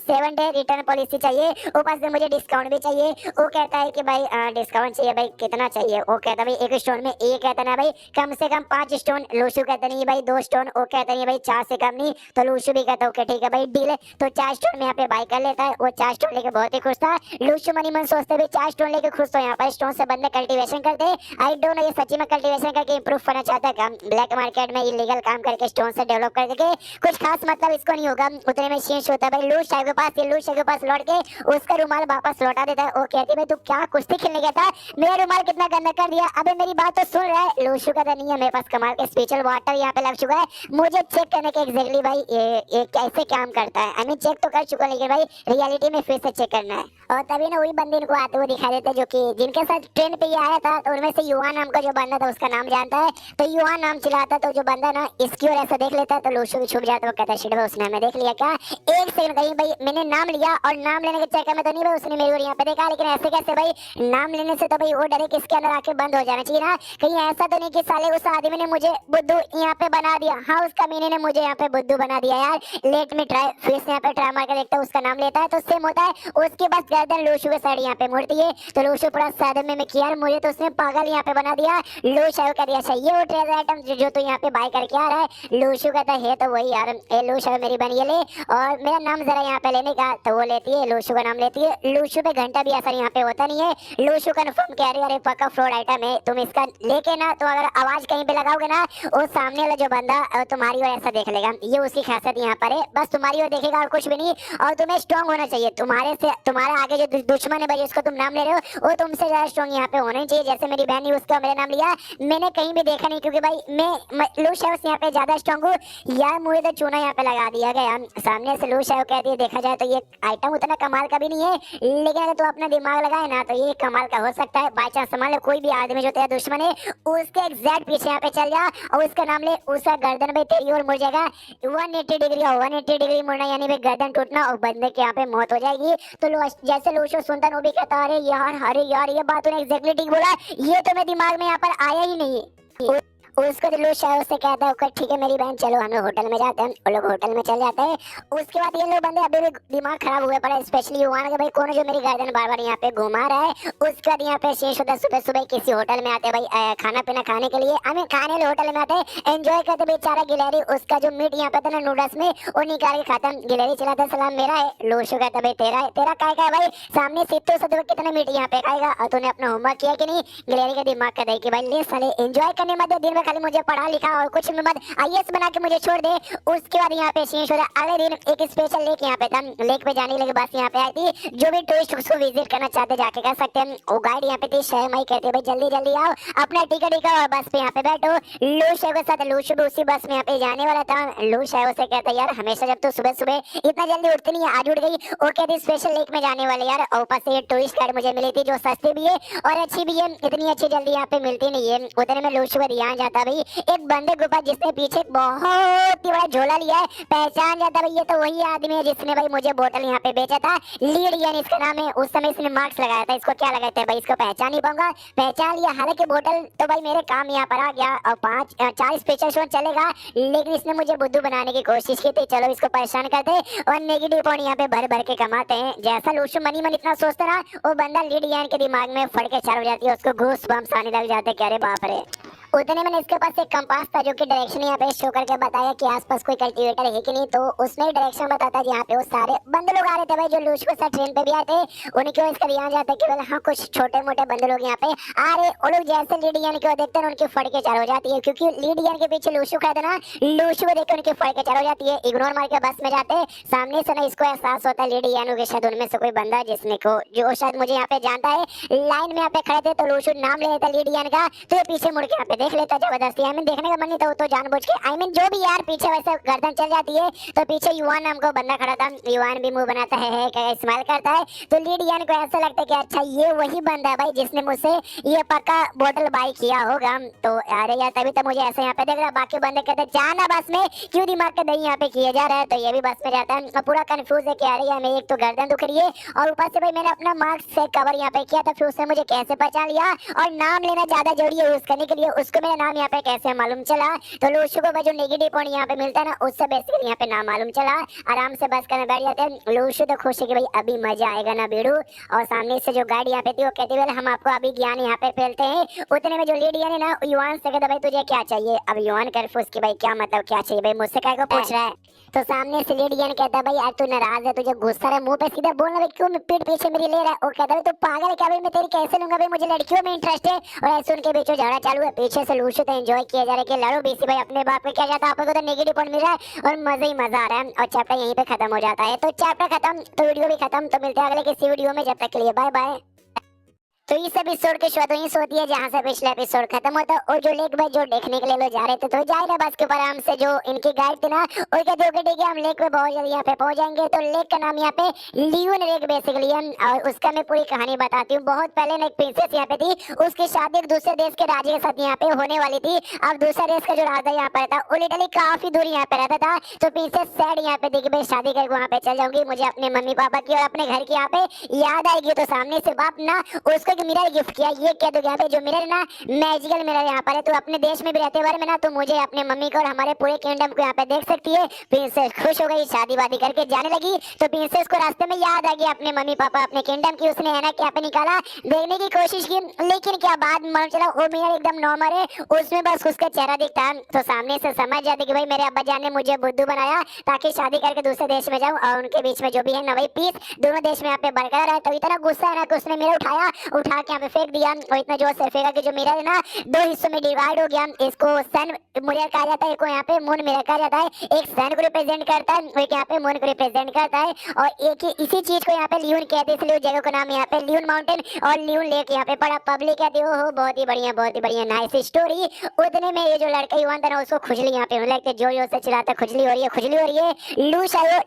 7 डे रिटर्न पॉलिसी चाहिए, ऊपर से मुझे डिस्काउंट भी चाहिए। वो कहता है कि भाई डिस्काउंट चाहिए, भाई कितना चाहिए? वो कहता भाई एक स्टोन में ये कहता ना भाई कम से कम 5 स्टोन। लूशु कहता नहीं भाई 2 स्टोन। वो कहता नहीं भाई 4 से कम नहीं। तो लूशु भी कहता ओके ठीक है भाई डील है। तो 4 स्टोन में यहाँ पे बाय कर लेता है। वो 4 स्टोन लेके बहुत ही खुश था। लूशु मनी मन सोचते भाई 4 स्टोन लेके खुश, तो यहाँ पर स्टोन से बंदे कल्टीवेशन करते हैं। आई डोंट नो ये सच्ची में कल्टीवेशन करके इंप्रूव करना चाहता है काम, ब्लैक मार्केट में इलीगल काम करके स्टोन से डेवलप करके कुछ खास मतलब इसको नहीं होगा। उतने में चेंज होता है भाई लूशु के पास, ये लूशु के पास लौट के उसका रुमाल वापस लौटा देता है। वो कहती भाई तू क्या कुश्ती खेलने गया था, मेरा रुमाल कितना गंदा कर दिया, अबे मेरी बात तो सुन रहा है। लूशु कहता नहीं है मेरे पास कमाल के स्पेशल वाटर यहाँ पे लग चुका है, मुझे चेक करने के एग्जैक्टली भाई ये कैसे काम करता है। आई मीन चेक तो कर चुका लेकिन भाई रियलिटी में फिर से चेक करना है। और तभी ना वही बंदे इनको आते हुए दिखा देते जो कि जिनके साथ ट्रेन पे ये आया था, तो उनमें से युवा नाम का जो बंदा था उसका नाम जानता है। तो युवा नाम चिल्लाता, तो जो बंदा ना इसकी ओर ऐसा देख लेता है तो लूशु भी छुप जाता है। वो कहता है शिट भाई उसने हमें देख लिया क्या, एक सेकंड कहीं भाई मैंने नाम लिया और नाम लेने के चक्कर में तो नहीं भाई उसने मेरी ओर यहाँ पे देखा, लेकिन ऐसे कैसे भाई, नाम लेने से तो भाई वो डरे किसके अंदर आके बंद हो जाना चाहिए ना, कहीं ऐसा तो नहीं कि साले उस आदमी ने मुझे बुद्धू यहाँ पे बना दिया। हाँ उस कमीने ने मुझे यहाँ पे बुद्धू बना दिया यार, लेट मी ट्राई। फिर से यहाँ पे ट्राई मार के देखता है, उसका नाम लेता है तो सेम होता है। उसके बस गर्दन लूशु के साइड यहाँ पे मुड़ती है, तो लूशु पूरा सदमे में किया मुझे तो उसने पागल यहाँ पे बना दिया। लूशु कह दिया अच्छा ये वो ट्रेजर आइटम जो तू यहाँ पे बाय करके आ रहा है। लूशु कहता है तो वही यार, ए लूशु मेरी बनी ले और मेरा नाम जरा यहाँ पे लेने का, तो वो लेती है लूशु का नाम लेती है। लूशु पे घंटा भी असर यहाँ पे होता नहीं है। लूशु कन्फर्म कह रही है अरे पक्का फ्रॉड आइटम है, तुम इसका लेके ना तो अगर आवाज कहीं पे लगाओगे ना वो सामने वाला जो बंदा तुम्हारी ओर ऐसा देख लेगा, ये उसकी खासियत यहाँ पर है, बस तुम्हारी ओर देखेगा और कुछ भी नहीं। और तुम्हें स्ट्रॉन्ग होना चाहिए, तुम्हारे से तुम्हारा आगे जो दुश्मन है भाई उसको तुम नाम ले रहे हो वो तुमसे ज्यादा स्ट्रॉन्ग यहाँ पे होना चाहिए। जैसे मेरी बहन ने उसका मेरा नाम लिया, मैंने कहीं भी देखा नहीं क्योंकि भाई मैं लूशु यहाँ पे ज्यादा स्ट्रॉन्ग हूँ यार, मुझे तो चूना यहाँ पे लगा दिया गया। सामने से लूशु कहती है देखा जाए तो ये आइटम उतना कमाल का भी नहीं है, लेकिन अगर तू अपना दिमाग लगाए ना तो ये कमाल का हो सकता है। बाई चांस मान लो कोई भी आदमी जो तेरा दुश्मन है उसके एग्जैक्ट पीछे यहाँ पे चल जा और उसका नाम ले, उसका गर्दन भाई तेरी ओर मुड़ जाएगा 180 डिग्री, 180 डिग्री मुड़ना यानी भाई गर्दन टूटना और बंदे के यहाँ पे मौत हो जाएगी। तो जैसे लूशु सुनता वो भी कहता अरे यार ये बात तूने एग्जैक्टली ठीक बोला, ये तो मेरे दिमाग में यहाँ पर आया ही नहीं। उसको लूशु उससे कहता है ठीक है मेरी बहन चलो हम लोग होटल में जाते हैं। वो लोग होटल में चल जाते हैं। उसके बाद ये लोग बंदे अभी भी दिमाग खराब हुए पड़े, स्पेशली युवान के भाई कौन जो मेरी गर्दन बार बार यहाँ पे घुमा रहा है। उसके बाद यहाँ पे शेष होता है सुबह सुबह किसी होटल में आते भाई खाना पीना खाने के लिए, हमें खाने वाले होटल में आते एंजॉय करते बेचारा गिलहरी उसका जो मीट यहाँ पे था ना नूडल्स में वो निकाल के खाता। गिलहरी चलाता सलाम मेरा है। लूशु कहता भाई तेरा है, तेरा काय का है भाई, सामने सिद्धू सदू कितना मीट यहाँ पे खाएगा और तूने अपना होमवर्क किया कि नहीं। गिलहरी का दिमाग का कि भाई ले साले एंजॉय करने मत दे, दिन में खाली मुझे पढ़ा लिखा और कुछ मत आईएएस बना के मुझे छोड़ दे। उसके बाद यहाँ पे चेंज हो रहा है, अगले दिन एक स्पेशल लेक यहाँ पे था, लेक पे जाने के लिए बस यहाँ पे आई थी, जो भी टूरिस्ट उसको विजिट करना चाहते जाके कर सकते हैं। वो गाइड यहाँ पे थी शर्मा कहते भाई जल्दी जल्दी आओ अपना टिकट दिखाओ और बस पे यहाँ पे बैठो। लूशु के साथ लूशु भी उसी बस में यहाँ पे जाने वाला था। लूशु से कहता यार हमेशा जब तू सुबह सुबह इतना जल्दी उठती नहीं है, आज उठ गई। वो कहती स्पेशल लेक में जाने वाले यार, और ऊपर से ये टूरिस्ट गाइड मुझे मिली थी जो सस्ती भी है और अच्छी भी है, इतनी अच्छी जल्दी यहाँ पे मिलती नहीं है। उतने में लूशु का ध्यान जाता जाता भाई एक बंदे के ऊपर जिसने पीछे बहुत ही बड़ा झोला लिया है, पहचान जाता भाई ये तो वही आदमी है जिसने भाई मुझे बोतल यहाँ पे बेचा था। लीड यानी इसका नाम है। उस समय इसने मार्क्स लगाया था, इसको क्या लगाते हैं भाई, इसको पहचान नहीं पाऊंगा। पहचान लिया, हालांकि बोतल तो भाई मेरे काम यहाँ पर आ गया और 4 स्पेशल शॉट चलेगा, लेकिन इसने मुझे बुद्धू बनाने की कोशिश की थी। चलो इसको परेशान करते और नेगेटिव पॉइंट यहाँ पे भर भर के कमाते हैं। जैसा लूशु मनी मन इतना सोचता रहा, वो बंदा लीड यान के दिमाग में फट के चालू हो जाती है, उसको घूस बम्स आने लग जाते। क्या रे बाप रे। उतने मैंने इसके पास एक कंपास था जो कि डायरेक्शन यहाँ पे शो करके बताया कि आसपास कोई कल्टीवेटर है कि नहीं, तो उसमें डायरेक्शन बताता जहाँ पे वो सारे बंदे लोग आ रहे थे भाई जो लूशु के साथ ट्रेन पे भी आते, उन्हीं की वजह से यहाँ जाते कि हाँ कुछ छोटे मोटे बंदे लोग यहाँ पे आ रहे। वो लोग जैसे लीड यान को देखते हैं उनकी फट के चार हो जाती है, क्योंकि लीड यान के पीछे लूशु खड़ा था ना, लूशु को देख के उनकी फट के चार हो जाती है। इग्नोर मार के बस में जाते, सामने से ना इसको एहसास होता है लीड यान के शायद उनमें से कोई बंदा जिसने को जो शायद मुझे यहाँ पे जानता है। लाइन में यहाँ पे खड़े थे तो लूशु नाम ले लेता लीड यान का, तो ये पीछे मुड़ के यहाँ पे देख लेता जबरदस्त। आई मीन देखने का मन नहीं था वो तो जानबूझ के, आई मीन जो भी यार पीछे वैसे गर्दन चल जाती है। तो पीछे युवान नाम का बंदा खड़ा था, युवान भी मुंह बनाता है क्या स्माइल करता है, तो लीड यान को ऐसा लगता है कि अच्छा ये वही बंदा है भाई जिसने मुझसे ये पक्का बोतल बाई किया होगा। तो अरे यार तभी तो मुझे ऐसे यहाँ पे देख रहा, बाकी बंदे कहते जाना बस में, क्यों दिमाग का दही यहाँ पे किया जा रहा है। तो ये भी बस में जाता है, पूरा कंफ्यूज है कि अरे यार मेरी एक तो गर्दन दुख रही है और ऊपर से भाई मैंने अपना मार्क्स से कवर यहाँ पे किया था, फिर उसने मुझे कैसे पहचान लिया, और नाम लेना ज्यादा जरूरी है यूज करने के लिए, उसको मेरा नाम यहाँ पे कैसे मालूम चला। तो लूशु को जो नेगेटिव पॉइंट यहाँ पे मिलता है ना, उससे बेसिकली यहाँ पे नाम मालूम चला। आराम से बस करने बैठ जाते हैं। लूशु तो खुश है कि भाई अभी मजा आएगा ना बीड़ू, और सामने से जो गाड़ी यहाँ पे थी वो कहती है हम आपको अभी ज्ञान यहाँ पे फैलते हैं। उतने में जो लीड यानी ना युवान से कहता भाई तुझे क्या चाहिए। अब युवान कंफ्यूज कि भाई क्या मतलब क्या चाहिए भाई, मुझसे क्या को पूछ रहा है। तो सामने से लीड यानी कहता भाई आज तू नाराज है, तुझे गुस्सा है, मुंह पे सीधा बोलना भाई क्यों पीठ पीछे मेरी ले रहा है। और कहता भाई तू पागल है क्या भाई, मैं तेरी कैसे लूंगा भाई, मुझे लड़कियों में इंटरेस्ट है। और ऐसे उनके बीच झगड़ा चालू है, पीछे से लूशु तो एंजॉय किया जा रहा है कि लड़ो बीसी भाई अपने बाप पे क्या जाता है, आपको तो नेगेटिव पॉइंट मिल रहा है और मजा ही मजा आ रहा है। और चैप्टर यहीं पे खत्म हो जाता है। तो चैप्टर खत्म तो वीडियो भी खत्म, तो मिलते हैं अगले किसी वीडियो में, जब तक के लिए बाय बाय। तो इस एपिसोड की शुरुआत वहीं से होती है जहाँ से पिछला एपिसोड खत्म होता है, और जो लेक भाई जो देखने के लिए लोग जा रहे थे तो जा रहे बस के ऊपर आराम से, जो इनकी गाइड थी ना वो कहते हो ठीक है हम लेक पे बहुत जल्दी यहाँ पे पहुंच जाएंगे। तो लेक का नाम यहाँ पे लियोन लेक बेसिकली है, और उसका मैं पूरी कहानी बताती हूँ। बहुत पहले ना एक प्रिंसेस यहाँ पे थी, उसकी शादी एक दूसरे देश के राजा के साथ यहाँ पे होने वाली थी। अब दूसरा देश का जो राजा यहाँ पर था वो लिटरली काफी दूर यहाँ पे रहता था, तो प्रिंसेस सैड यहाँ पे देखी भाई शादी करके वहाँ पे चल जाऊंगी, मुझे अपने मम्मी पापा की और अपने घर की यहाँ पे याद आएगी। तो सामने से बाप ना उसको मिरर गिफ्ट किया, ये कह दो यहाँ पे जो मिरर ना मैजिकल मिरर यहाँ पर है, तो अपने देश में भी रहते बारे में ना तो मुझे अपने मम्मी को और हमारे पूरे किंगडम को यहाँ पे देख सकती है। प्रिंसेस खुश हो गई, शादी वादी करके जाने लगी। तो प्रिंसेस को रास्ते में याद आ गया अपने मम्मी पापा अपने किंगडम की, उसने है ना क्या पे निकाला, देखने की कोशिश की, लेकिन क्या बाद मालूम चला वो मिरर एकदम नॉर्मल है, उसमें बस उसका चेहरा दिखता है। तो सामने से समझ जाती कि भाई मेरे अब्बा जान ने मुझे बुद्धू बनाया ताकि शादी करके दूसरे देश में जाऊं, और उनके बीच में जो भी है ना वही पीस दोनों देश में यहाँ पे बरकरार है। तो इतना गुस्सा है ना कि उसने मिरर उठा के यहाँ पे फेंक दिया, और इतना जोर से फेंका कि जो मिरर है ना 2 हिस्सों में डिवाइड हो गया। इसको सन मिरर कहा जाता है, एक यहाँ पे मून मिरर कहा जाता है, एक सन को रिप्रेजेंट करता है, एक यहाँ पे मून को रिप्रेजेंट करता है, और एक ही इसी चीज को यहाँ पे लियोन कहते हैं, इसलिए उस जगह का नाम यहाँ पे लियोन माउंटेन और लियोन लेक यहाँ पे पड़ा। पब्लिक कहती हो बहुत ही बढ़िया नाइस स्टोरी। उतने में ये जो लड़का युवान था ना उसको खुजली यहाँ पे होने लगती, जोर से चिल्लाता खुजली हो रही है।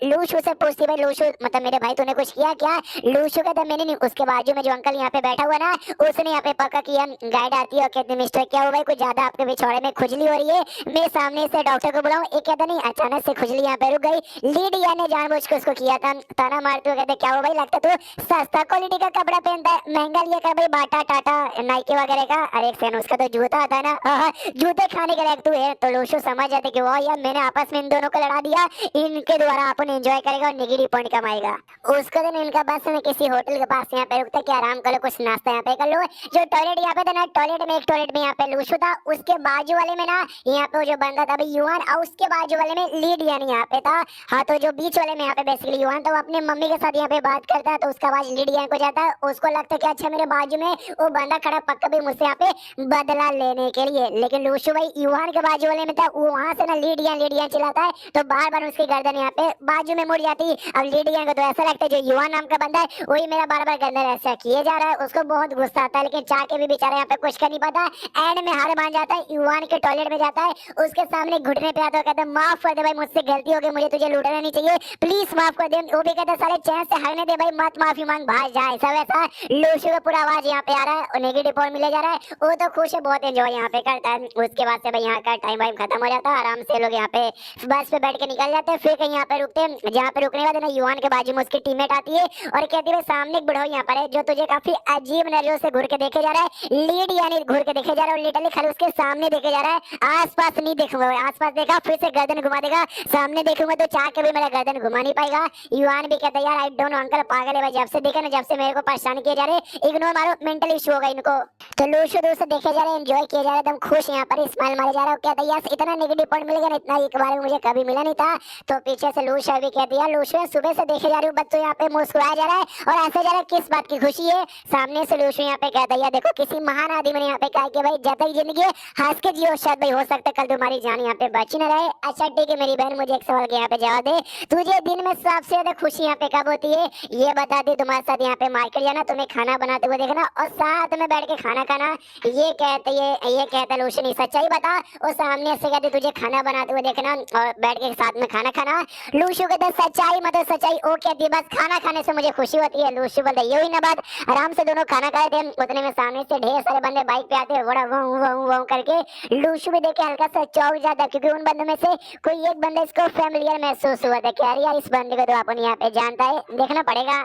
लूशु से पूछती भाई लूशु मतलब मेरे भाई तूने कुछ किया क्या। लूशु कहता मैंने नहीं। उसके बाजू में जो अंकल यहाँ पे बैठा हुआ ना उसने यहाँ पे पक्का किया, गाइड आती है और कहते मिस्टर क्या हुआ भाई कुछ ज्यादा आपके बिछौड़े में खुजली हो रही है, मैं सामने से डॉक्टर को बुलाऊं। एक कहता नहीं अचानक से खुजली यहाँ पे रुक गई, लीड यानी जानबूझ के उसको किया था। ताना मारते हुए कहते क्या हुआ भाई, लगता तू सस्ता क्वालिटी का कपड़ा पहनता है, महंगा लिया कर भाई बाटा टाटा नाइकी वगैरह का। अरे एक सेकंड उसका तो जूता आता है ना, जूते खाने के लायक तू है। तो लूशु समझ जाते कि वो यार मैंने आपस में इन दोनों को लड़ा दिया, इनके द्वारा अपन एंजॉय करेगा और नेगेटिव पॉइंट कमाएगा। उसको दिन इनका बस में किसी होटल के पास यहाँ पे रुकता कि आराम कर लो कुछ नाश्ता यहाँ पे कर लो। जो टॉयलेट यहाँ पे था ना, टॉयलेट में यहाँ पे लूशु था, उसके बाजू वाले में ना यहाँ पे जो बंदा था भाई युवान, और उसके बाजू वाले में लीड यानी यहाँ पे था। हाँ तो जो बीच वाले में यहाँ पे बेसिकली युवान था वो अपने मम्मी के साथ यहाँ पे बात करता है, तो उसका आवाज लीड यानी को जाता है। उसको लगता है कि अच्छा मेरे बाजू में वो बंदा खड़ा पक्का भी मुझसे यहाँ पे बदला लेने के लिए, लेकिन लूशु भाई युवान के बाजू वाले में था, वो वहां से ना लीड यानी चिल्लाता है, तो बार बार उसकी गर्दन यहाँ पे बाजू में मुड़ जाती। अब लीड यानी को तो ऐसा लगता है जो युवान नाम का बंदा है वही मेरा बार बार गर्दन ऐसा किए जा रहा है, उसको बहुत गुस्सा आता है, लेकिन चाह के भी बेचारा यहाँ पे कुछ कर नहीं पाता। एंड में हार मान जाता है, युवान के टॉयलेट में जाता है, उसके सामने घुटने पे आता है, कहता है माफ कर दे भाई, मुझसे गलती हो गई, मुझे तुझे लूटना नहीं चाहिए, प्लीज माफ कर दे। वो भी कहता है साले चैन से हरने दे भाई, मत माफी मांग भाग जा। ऐसा वैसा लूशु का पूरा आवाज यहाँ पे आ रहा है और नेगेटिव पॉइंट मिले जा रहा है। वो तो खुश है, बहुत एंजॉय यहाँ पे करता है। उसके बाद से भाई यहाँ का टाइम वाइम खत्म हो जाता है, आराम से लोग यहाँ पे बस पे बैठ के निकल जाते हैं। फिर कहीं यहाँ पे रुकते हैं, जहाँ पे रुकने वाले ना युवान के बाजू में उसकी टीममेट आती है और कहती है सामने एक बुढ़ऊ यहाँ पर है जो तुझे काफी अजीब नजरों से घूर के देखे जा रहा है। लीड यानी घूर के देखे जा रहा है और लिटरली खाली उसके सामने देखे जा रहा है, आसपास नहीं देखूंगा। आसपास देखा फिर से गर्दन घुमा देगा, सामने देखूंगा तो चाह के भी मेरा गर्दन घुमा नहीं पाएगा। युवान भी कहता है यार आई डोंट नो अंकल, पागल है भाई, जब से देखा ना जब से मेरे को परेशान किए जा रहे, इग्नोर मारो, मेंटल इशू होगा इनको। तो लूशु दूर से देखे जा रहे, एंजॉय किए जा रहे, एकदम खुश यहाँ पर स्माइल मारे जा रहा है। कहता है यार इतना नेगेटिव पॉइंट मिलेगा ना, इतना एक बार में मुझे कभी मिला नहीं था। तो पीछे से लूशु भी कहती है लूशु सुबह से देखे जा रही हूँ बच्चों यहाँ पे मुस्कुराया जा रहा है और ऐसे जा रहा है किस बात की खुशी है। सामने से लूशु यहाँ पे कहता है देखो किसी महान आदमी ने यहाँ पे कहा कि भाई जब तक जिंदगी है हंस के जियो, शायद भाई हो सकता है कल तुम्हारी जान यहाँ पे बची न रहे। अच्छा ठीक है मेरी बहन, मुझे एक सवाल के यहाँ पे जवाब दे, तुझे दिन में सबसे ज्यादा खुशी यहाँ पे कब होती है? ये बता दी तुम्हारे साथ यहाँ पे मार्केट जाना, तुम्हें खाना बनाते हुए देखना और साथ में बैठ के खाना खाना। ये कहते लूशु नहीं, सच्चाई बता। और सामने से कहते तुझे खाना बनाते हुए देखना और बैठ के साथ में खाना खाना। लूशु कहते सच्चाई मतलब सच्चाई। ओ कहती है बस खाना खाने से मुझे खुशी होती है। लूशु बोलता ये हुई ना बात। आराम से दोनों खाना खाए थे, उतने में सामने से ढेर सारे बंदे बाइक पे आते हैं, बड़ा वाऊ वाऊ वाऊ करके। लूशु भी देखे हल्का सा चौंक जाता है क्योंकि उन बंदों में से कोई एक बंदा इसको फेमिलियर महसूस हुआ था कि अरे यार इस बंदे को तो अपन यहाँ पे जानता है, देखना पड़ेगा।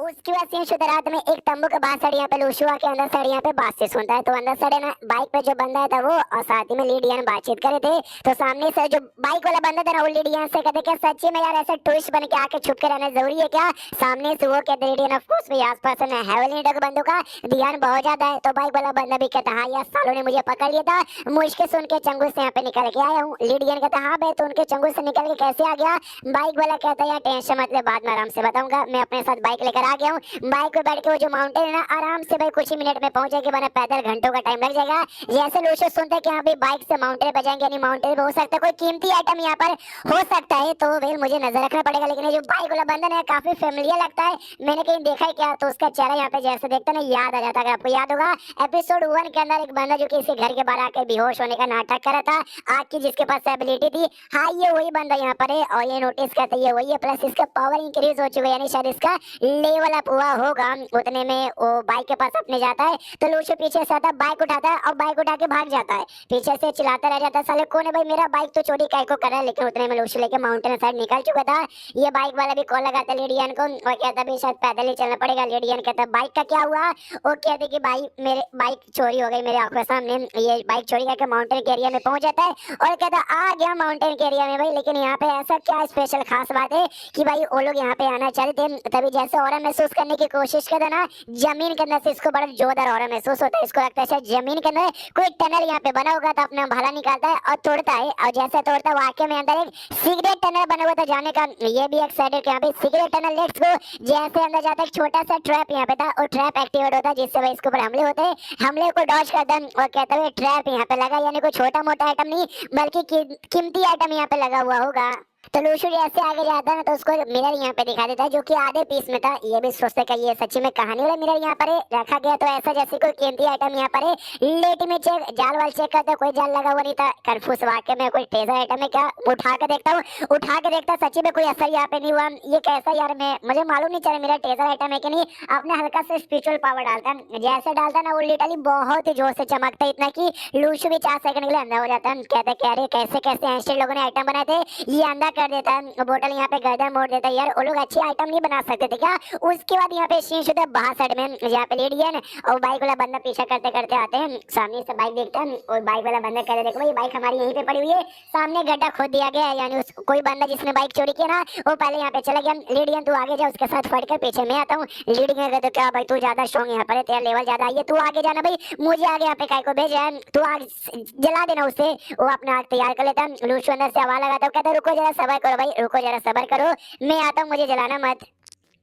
उसके बाद सीन शुद्ध रात में एक तंबू के बाहर यहाँ पे लूशु के अंदर साड़ी यहाँ पे बात से सुनता है। तो अंदर साड़ी ना बाइक पे जो बंदा था वो और साथ ही में लीडियन बातचीत करे थे। तो सामने से जो बाइक वाला बंदा था ना वो लीडियन से कहते क्या सच्ची में यार ऐसा टूरिस्ट बन के आके छुप के रहना जरूरी है क्या? सामने से वो कहते लीडियन ऑफ कोर्स भाई आसपास में हेवली के बंदों का ध्यान बहुत ज्यादा है। तो बाइक वाला बंदा भी कहता हाँ यार सालों ने मुझे पकड़ लिया था, मुझके सुन के चंगुल से यहाँ पे निकल के आया हूँ। लीडियन कहता हाँ भाई तो उनके चंगुल से निकल के कैसे आ गया? बाइक वाला कहता यार टेंशन मतलब बाद में आराम से बताऊंगा, मैं अपने साथ बाइक लेकर आ गया हूँ। बाइक पे बैठ के वो जो माउंटेन है ना आराम से भाई कुछ ही मिनट में पहुंच जाएगी, वरना पैदल घंटों का टाइम लग जाएगा। जैसे लूशु सुनते हैं कि हाँ भाई बाइक से माउंटेन पे जाएंगे, यानी माउंटेन पे हो सकता है कोई कीमती आइटम यहाँ पर हो सकता है, तो वेल मुझे नजर रखना पड़ेगा। लेकिन ये जो बाइक वाला बंदा है काफी फेमिलियर लगता है, मैंने कहीं देखा है क्या? तो उसका चेहरा यहाँ पे जैसे देखते ना याद आ जाता है। आपको याद होगा एपिसोड 1 के अंदर एक बंदा जो कि इसी घर के बाहर आकर बेहोश होने का नाटक कर रहा था, आग की जिसके पास एबिलिटी थी। हाँ ये वही बंदा यहाँ पर है और ये नोटिस करते ये वही है, प्लस इसका पावर इंक्रीज हो चुका है, यानी शायद इसका लेवल अप हुआ होगा। उतने में वो बाइक के पास अपने जाता है तो लूशु पीछे से आता है, बाइक उठाता है और बाइक उठा के भाग जाता है। पीछे से चिल्लाता रह जाता है साले कौन है भाई, मेरा बाइक तो चोरी काय को कर रहा है। लेकिन उतने में लूशु लेके माउंटेन साइड निकल चुका था। ये बाइक वाला भी कॉल लगाता है लेडियन को और कहता भी शायद पैदल ही चलना पड़ेगा। लेडियन कहता बाइक का क्या हुआ? वो कहते कि भाई मेरे बाइक चोरी हो गई मेरे आंखों के सामने। ये बाइक चोरी करके माउंटेन के एरिया में पहुंच जाता है और कहता आ गया माउंटेन के एरिया में भाई, लेकिन यहाँ पे ऐसा क्या स्पेशल खास बात है कि भाई वो लोग यहाँ पे आना चाहते थे। तभी जैसे और महसूस करने की कोशिश करता ना, जमीन के अंदर से इसको बड़ा जोरदार और महसूस होता है। इसको लगता है शायद जमीन के अंदर कोई टनल यहाँ पे बना होगा, तो अपना भाला निकालता है और तोड़ता है। और जैसे तोड़ता है वाकई में अंदर एक सीक्रेट टनल बना हुआ था जाने का। ये भी एक्साइटेड यहाँ पे सीक्रेट टनल, लेट्स गो। जैसे अंदर जाता है एक छोटा सा ट्रैप यहाँ पे था और ट्रैप एक्टिवेट होता है जिससे भाई इसके ऊपर हमले होते हैं। हमले को डॉज करता है और कहता है ट्रैप यहाँ पे लगा, यानी कोई छोटा मोटा आइटम नहीं बल्कि कीमती आइटम यहाँ पे लगा हुआ होगा। तो लूशु जैसे आगे जाता है ना तो उसको मिरर यहाँ पे दिखा देता है जो कि आधे पीस में था। ये भी सोचते कि ये सच्ची में कहानी वाला मिरर यहाँ पर रखा गया, तो ऐसा जैसे कोई कीमती आइटम यहाँ पर लेट में चेक जाल वाल चेक करते, कोई जाल लगा हुआ नहीं था। कंफ्यूज वाकई में कोई ट्रेजर आइटम है क्या? उठा के देखता हूँ, उठा के देखता सच्ची में कोई असर यहाँ पे नहीं हुआ। ये कैसा यार, मैं मुझे मालूम नहीं चला मेरा ट्रेजर आइटम है कि नहीं। अपने हल्का से स्पिरिचुअल पावर डालता है, जैसे डालता ना वो लिटरली बहुत ही जोर से चमकता है, इतना की लूशु भी 4 सेकंड के लिए अंधा हो जाता है। कहते कह रहे कैसे कैसे एंशिएंट लोगों ने आइटम बनाए थे, ये अंधा कर देता है, बोतल यहाँ पे गर्दन मोड़ देता है। यार वो लोग अच्छे आइटम नहीं बना सकते थे क्या? उसके बाद यहाँ पे सीन शुद्ध बाहर साइड में यहाँ पे लेडियन और बाइक वाला बंदा पीछा करते करते आते हैं। सामने से बाइक देखता है और बाइक वाला बंदा कहते देखो भाई बाइक हमारी यहीं पे पड़ी हुई है, सामने गड्ढा खोद दिया गया है, यानी कोई बंदा जिसने बाइक चोरी किया ना वो पहले यहाँ पे चला गया। लेडियन तू आगे जा, उसके साथ फट कर पीछे मैं आता हूँ। लेडियन कहते क्या भाई तू ज्यादा स्ट्रॉन्ग यहाँ पर, तेरा लेवल ज्यादा है, तू आगे जाना भाई, मुझे आगे यहाँ पे काय को भेजा है, तू आग जला देना उससे। वो अपना आग तैयार कर लेता है। लूशु अंदर से आवाज लगाता है, कहता रुको जरा सबर करो भाई, रुको जरा सबर करो, मैं आता हूँ, मुझे जलाना मत।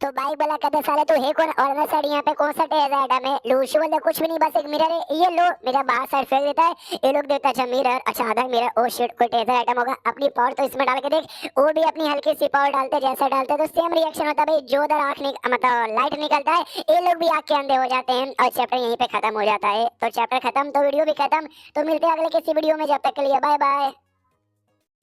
तो बाइक वाला कहता साले तू है कौन और मैं साइड यहाँ पे कौन सा टेजर आइटम है। लूशु बोलता कुछ भी नहीं बस एक मिरर है ये लो मेरा बाहर साइड फेंक देता है। ये लोग देखता अच्छा मिरर अच्छा आधा मिरर ओ शिट कोई टेजर आइटम होगा अपनी पावर तो इसमें डाल के देख। वो भी अपनी हल्की सी पावर डालते जैसा डालते तो सेम रिएक्शन होता है भाई जो उधर आँख मतलब लाइट निकलता है ये लोग भी आँख के अंधे हो जाते हैं और चैप्टर यहीं पे खत्म हो जाता है। तो चैप्टर खत्म तो वीडियो भी खत्म। तो मिलते हैं अगले किसी वीडियो में जब तक के लिए बाय बाय।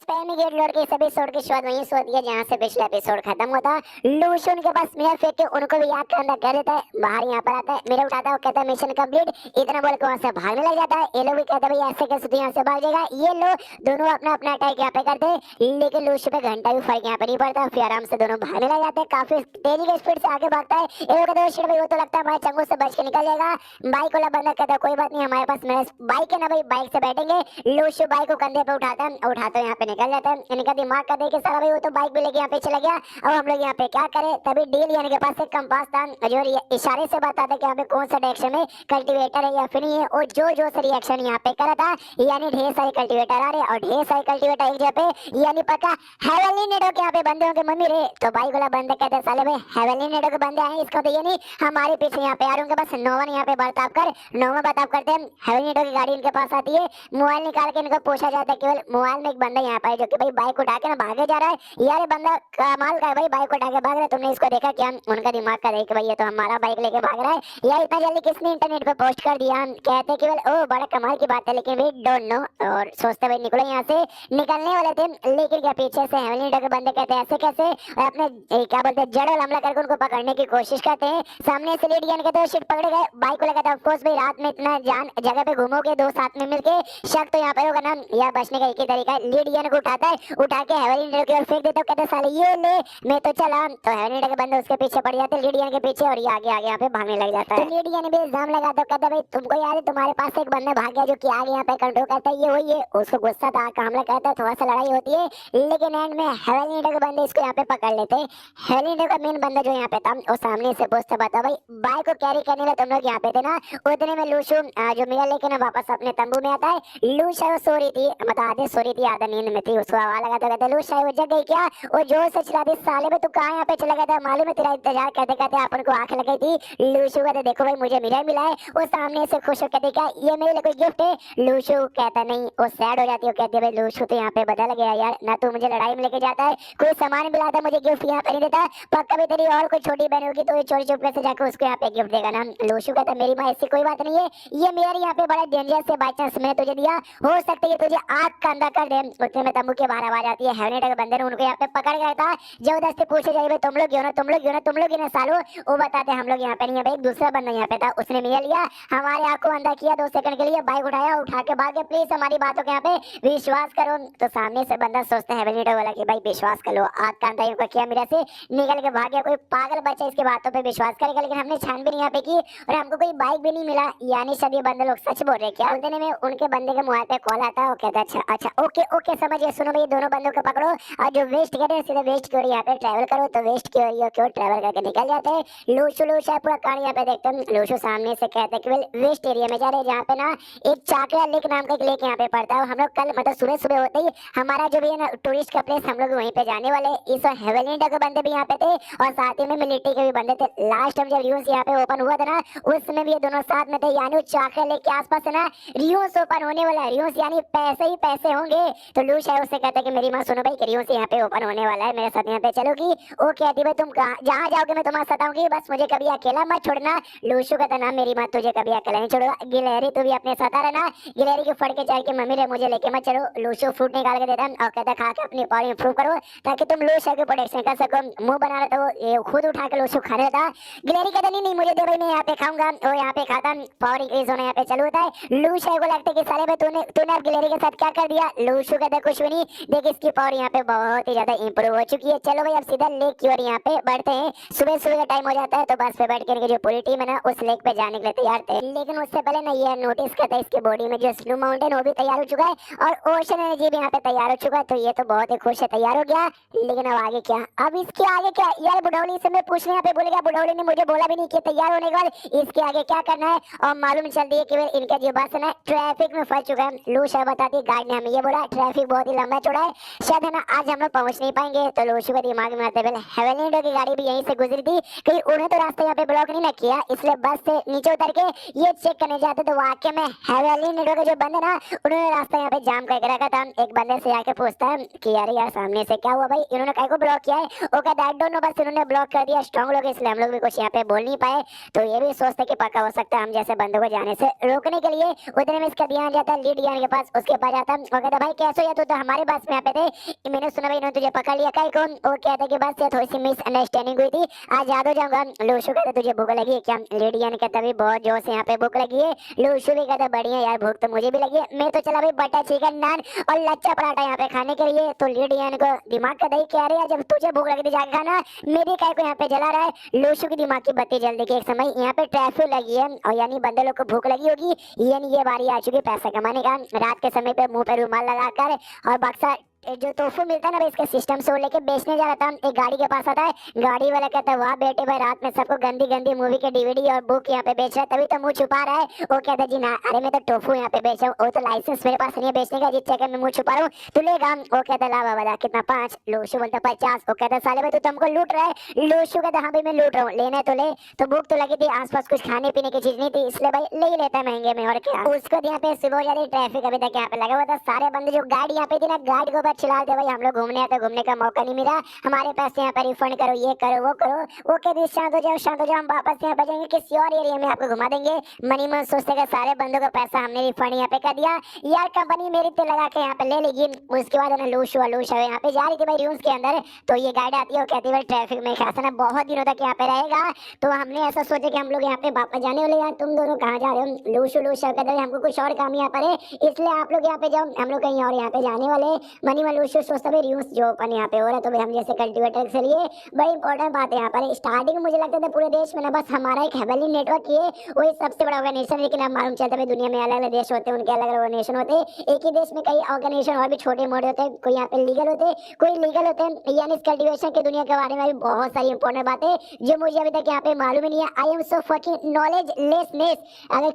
स्पैमी गेट लॉर्ड के सभी एपिसोड की शुरुआत वहीं से होती है जहाँ से पिछला एपिसोड खत्म होता है। लूशु उनके पास मिरर फेंक के उनको भी याद करना कह देता है। बाहर यहाँ पर आता है मिरर उठाता है वो कहता है मिशन कंप्लीट इतना बोल के वहाँ से भागने लग जाता है। ये लोग भी कहते हैं भाई ऐसे कैसे तू यहाँ से भाग जाएगा। ये लोग दोनों अपना अपना अटैक यहाँ पे करते हैं लेकिन लूशु पे घंटा भी फर्क यहाँ पे नहीं पड़ता फिर आराम से दोनों भागने लग जाते हैं। काफी तेजी के स्पीड से आगे भागता है। ये लोग कहते हैं भाई वो तो लगता है हमारे चंगू से बच के निकल जाएगा। बाइक वाला बंदा कहता है कोई बात नहीं हमारे पास मेरा बाइक है ना भाई बाइक से बैठेंगे। लूशु बाइक को कंधे पे उठाता है उठाते यहाँ पे निकल जाता है। इनका दिमाग का देखे सारा भाई वो तो बाइक भी लेके यहाँ पे चला गया। अब हम लोग यहाँ पे क्या करें तभी डील यानी के पास एक कंपास था जो इशारे से बताता कि यहाँ पे कौन सा डायरेक्शन में कल्टीवेटर है या फिर नहीं है। और जो से रिएक्शन यहाँ पे करा था यानी ढेर सारे कल्टीवेटर आ रहे और ढेर सारे कल्टीवेटर एक जगह पे यानी पक्का हेवनली नेडो के यहाँ पे बंदे होंगे मम्मी रे। तो बाइक वाला बंदा कहते हैं साले भाई हेवनली नेडो के बंदे आए इसका तो ये नहीं हमारे पीछे यहाँ पे आ रहे होंगे बस नोवन यहाँ पे बर्ताव कर नोवा बर्ताव करते हैं। हेवनली नेडो की गाड़ी इनके पास आती है मोबाइल निकाल के इनको पूछा जाता है केवल मोबाइल में एक बंदा यहाँ पे जो कि भाई बाइक उठा के ना भागे जा रहा है। यार बंदा कमाल का है भाई बाइक उठा के भाग रहा है। तुमने इसको देखा क्या उनका दिमाग का देख भाई ये तो हमारा बाइक लेके भाग रहा है यार इतना जल्दी किसने इंटरनेट पे पोस्ट कर दिया। कहते केवल ओ बड़ा कमाल की बात है लेकिन वी डोंट नो और सोचते भाई निकलो यहाँ से निकलने वाले थे लेकिन क्या पीछे से हेवनली नेडो के बंदे कहते हैं ऐसे कैसे और अपने क्या बोलते हैं जड़ल हमला करके उनको पकड़ने की कोशिश करते हैं। सामने से लीड यानी कहते हैं शिट पकड़े गए बाइक को लगा था ऑफकोर्स भाई रात में इतना जान जगह पे घूमोगे दो साथ में मिलके शक तो यहाँ पे होगा ना यार बचने का एक ही तरीका है। लीड यानी को उठाता है उठा के हेवनली नेडो की ओर फेंक देता है कहते साले ये ले मैं तो चला। तो हेवनली नेडो के बंदे उसके पीछे पड़ जाते हैं लीड यानी के पीछे और ये आगे आगे यहाँ पे भागने लग जाता है। तो लीड यानी भी इल्जाम लगाता है कहता भाई तुमको याद है तुम्हारे पास एक बंदा भाग गया जो कि आगे यहाँ पे कंट्रोल करता है ये वही है। उसको गुस्सा था हमला कहता है थोड़ा सा लड़ाई होती है लेकिन एंड में हेवनली नेडो के बंदे इसको यहाँ पे पकड़ लेते हैं। हेवनली नेडो का मेन बंदा जो यहाँ पे था वो सामने से पूछता बता भाई बाइक को कैरी करने में तुम लोग यहाँ पे थे ना उतने में लूशु जो मिरर लेके ना वापस अपने तंबू में आता है। लूशा वो सो रही थी मतलब आधे सो रही थी आधा नींद में थी उसको आवाज लगाता कहता लूशा वो जग गई क्या वो जोर से चिल्लाती साले में तू कहाँ यहाँ पे चला गया था मालूम है तेरा इंतजार करते करते अपन को आंख लग गई थी। लूशु कहते देखो भाई मुझे मिरर मिला है वो सामने से खुश होकर देखा ये मेरे लिए कोई गिफ्ट है। लूशु कहता नहीं वो सैड हो जाती है कहती है भाई लूशु तो यहाँ पे बदल गया यार ना तू मुझे लड़ाई में लेके जाता है कोई सामान भी लाता मुझे गिफ्ट यहाँ पे नहीं देता पक्का भी तेरी और कोई छोटी बहन होगी तो चोरी चुपके से जाकर उसको यहाँ पे गिफ्ट देगा ना। लूशु कहता मेरी माँ ऐसी कोई बात नहीं है ये मेरे यहाँ पे बड़ा डेंजरस है बाई चांस मैंने तुझे दिया हो सकता है तुझे आग का अंदर कर दे। उतने में तंबू के बाहर आवाज आती है हेवनली नेडो के बंदे ने उनको यहाँ पे पकड़ गया था जबरदस्ती पूछे जाए तुम लोग क्यों ना तुम लोग क्यों ना तुम लोग ना सालो वो बताते हम लोग यहाँ पे नहीं है भाई दूसरा बंदा यहाँ पे था उसने मिरर लिया हमारे आंख को अंदर किया 2 सेकंड के लिए बाइक उठाया उठा के भागे प्लीज हमारी बातों के यहाँ पे विश्वास करो। तो सामने से बंदा सोचता है हेवनली नेडो वाला कि भाई विश्वास कर लो आग का अंदर इनको किया मिरर से निकल के भाग गया कोई पागल बच्चा इसकी बातों पे विश्वास करेगा लेकिन हमने छानबीन यहाँ पे की और हमको कोई बाइक भी नहीं मिला यानी सब ये बंदे लोग सच बोल रहे क्या। उस दिन में उनके बंदे के मोबाइल पे कॉल आता है वो कहता है अच्छा ओके ओके समझिए सुनो भाई दोनों बंदों को पकड़ो और जो वेस्ट करे सीधे वेस्ट की ओर यहाँ पे ट्रैवल करो तो वेस्ट की ओर ट्रैवल करके निकल जाते हैं। लूशु पूरा कहानी यहाँ पे देखते हैं। लूशु सामने से कहते हैं कि वेस्ट एरिया में जा रहे हैं जहाँ पे ना एक चाकरा लेक नाम का एक लेक यहाँ पे पड़ता है। हम लोग कल मतलब सुबह सुबह होते ही हमारा जो भी है ना टूरिस्ट का प्लेस हम लोग वहीं पे जाने वाले। इस हेवनली नेडो के बंदे भी यहाँ पे थे और साथ ही में मिलिट्री के भी बंदे थे। लास्ट टाइम जब रियूस यहाँ पे ओपन हुआ था ना उसमें भी ये दोनों साथ में थे यानी चाकरा लेक के आसपास है ना रियूस ओपन होने वाला है। रियूस यानी पैसे ही पैसे होंगे। तो लूश है उससे कहता है कि मेरी माँ सुनो भाई रियूस यहाँ पे ओपन होने वाला है मेरे साथ यहाँ पे चलोगी। वो कहती भाई तुम जहाँ जाओगे मैं तुम्हारे साथ आऊंगी बस मुझे कभी अकेला मत छोड़ना। लूशु कहता ना मेरी माँ तुझे कभी अकेला नहीं छोड़ो गिलहरी तू भी अपने साथ आ रहना। गिलहरी की फड़ के चाह के मम्मी रे मुझे लेके मत चलो। लूशु फ्रूट निकाल के देता और कहता खा के अपनी पावर इंप्रूव करो ताकि तुम लूशु की प्रोटेक्शन कर सको। मुंह बना रहा था वो खुद उठा के लूशु खा रहा था। गिलहरी कहता नहीं मुझे दे भाई मैं यहाँ पे खाऊंगा वो यहाँ पे खाता पावर इंक्रीज होना यहाँ पे चालू होता है। लूशु को लगता है कि साले भाई तूने अब गिलहरी के साथ क्या कर दिया। लूशु कहता कुछ भी नहीं देख इसकी पावर यहाँ पे बहुत ही ज्यादा इंप्रूव हो चुकी है। चलो भाई अब सीधा लेक की ओर यहाँ पे बढ़ते हैं। सुबह सुबह का टाइम हो जाता है तो बस पे बैठ के जो पूरी टीम है ना उस लेक पे जाने के लिए तैयार थे। लेकिन उससे पहले ना ये नोटिस करता है इसके बॉडी में जो स्नो माउंटेन वो भी तैयार हो चुका है और ओशन एनर्जी भी यहाँ पे तैयार हो चुका है। तो ये तो बहुत ही खुश है तैयार हो गया। लेकिन अब आगे क्या अब इसके आगे क्या यार बुढ़ौली से मैं पूछने यहाँ पे बोलेगा बुढ़ौली ने मुझे बोला भी नहीं कि तैयार होने के बाद इसके आगे क्या करना है। और मालूम चलती है कि इनका जो बस है ना ट्रैफिक में फंस चुका है। लूशा बताती गार्ड ने हमें ये बोला ट्रैफिक बहुत बहुत ही लंबा चौड़ा है, शायद है ना आज हम लोग पहुंच नहीं पाएंगे। तो लोशू के दिमाग में आते पहले हेवनली की गाड़ी भी यहीं से गुजरी थी, कहीं उन्हें तो रास्ता यहाँ पे ब्लॉक नहीं ना किया, इसलिए बस से नीचे उतर के ये चेक करने जाते तो वाकई में हेवनली के जो बंदे ना उन्होंने रास्ता यहाँ पे जाम करके रखा था। एक बंदे से आके पूछता है कि यार यार सामने से क्या हुआ भाई, इन्होंने काय को ब्लॉक किया है? वो कहता है डोंट नो, बस इन्होंने ब्लॉक कर दिया, स्ट्रांग लोग इसलिए हम लोग भी कुछ यहाँ पे बोल नहीं पाए। तो ये भी सोचते कि पक्का हो सकता है हम जैसे बंदों को जाने से रोकने के लिए। उतने में इसका ध्यान जाता है लीड यान के पास, उसके पास जाता है और कहता भाई कैसे हो, तो हमारे पास में यहाँ पे थे, मैंने सुना भाई इन्होंने तुझे पकड़ लिया काय कौन? वो कहता कि बस थोड़ी सी मिसअंडरस्टैंडिंग हुई थी, आज याद हो जाऊंगा। लूशू कहता तुझे भूख लगी है क्या? लीड यान कहता भी बहुत जोर से यहाँ पे भूख लगी है। लूशू भी कहता बढ़िया यार भूख तो मुझे भी लगी है, मैं तो चला भाई बटर चिकन नान और लच्छा पराठा यहाँ पे खाने के लिए। तो लीड यान को दिमाग का दही कह रहे यार जब तुझे भूख लगी थी जाके खाना, मेरी काय को यहाँ पे जला रहा है। लूशू की दिमाग की बत्ती जल देखी, एक समय यहाँ पे ट्रैफिक लगी है और यानी बंदे लोग को भूख लगी होगी, यानी ये बारी आ चुकी पैसा कमाने का। रात के समय पे मुंह पे रुमाल लगाकर और बक्सा जो तोहफा मिलता है ना इसके सिस्टम से वो लेके बेचने जा रहा था, एक गाड़ी के पास आता है, गाड़ी वाला कहता है वाह बेटे भाई रात में सबको गंदी गंदी मूवी के डीवीडी और बुक यहाँ पे बेच रहा है, तभी तो मुंह छुपा रहा है। वो कहता है जी ना, अरे मैं तो टोफू यहाँ पे बेच रहा हूँ, वो तो लाइसेंस मेरे पास नहीं है बेचने का, जिस जगह मैं मुंह छुपा रहा हूँ तू लेगा। वो कहता है ला बाबा कितना 5? लूशू बोलता 50। वो कहता है साले भाई तू तुमको लूट रहा है? लूशू कहता हाँ भाई मैं लूट रहा हूँ, लेना तो ले। तो भूख तो लगी थी, आसपास कुछ खाने पीने की चीज नहीं थी, इसलिए भाई ले ही लेता है महंगे में, और क्या। उसको यहाँ पे सुबह हो जाती, ट्रैफिक अभी तक यहाँ पे लगा हुआ था, सारे बंदे जो गाड़ी यहाँ पे थी ना गाड़ी के ऊपर चिल्लाते भाई हम लोग घूमने आते, घूमने का मौका नहीं मिला, हमारे पैसे यहाँ पर रिफंड करो, ये करो वो करो। वो कहते शांत हो जाओ शांत हो जाओ, हम वापस यहाँ पे जाएंगे किसी और एरिया में आपको घुमा देंगे। मनी मन सोचते कि सारे बंदों का पैसा हमने रिफंड यहाँ पे कर दिया, यार कंपनी मेरी तो लगा के यहाँ पे ले लेगी। उसके बाद ना लूश यहाँ पे जा रही थी भाई रूम्स के अंदर, तो ये गाड़ी आती है वो कहती है ट्रैफिक में खासा ना बहुत दिनों तक यहाँ पे रहेगा, तो हमने ऐसा सोचा कि हम लोग यहाँ पे वापस जाने वाले, यार तुम दोनों कहाँ जा रहे हो? लूश कहते हैं हमको कुछ और काम यहाँ पर है, इसलिए आप लोग यहाँ पे जाओ, हम लोग कहीं और यहाँ पे जाने वाले। मनी मन लूश सोचता है रूम्स जो ओपन यहाँ पे हो रहा है, तो भाई हम जैसे कल्टीवेटर के लिए बड़ी इंपॉर्टेंट बात है यहाँ पर। स्टार्टिंग में मुझे लगता था पूरे देश में ना बस हमारा एक हेवनली नेटवर्क ही है, वही सबसे बड़ा ऑर्गेनाइजेशन, लेकिन अब मालूम चलता है दुनिया में अलग अलग देश होते हैं, उनके अलग अलग ऑर्गेनाइजेशन होते हैं, एक ही देश में कई ऑर्गेनाइजेशन और भी छोटे मोटे होते हैं, कोई यहाँ पे लीगल होते हैं कोई लीगल होते हैं। यानी इस कल्टीवेशन की दुनिया के बारे में भी बहुत सारी इंपॉर्टेंट बातें जो मुझे अभी तक यहाँ पे मालूम ही नहीं है। I am so fucking knowledge lessness, अगर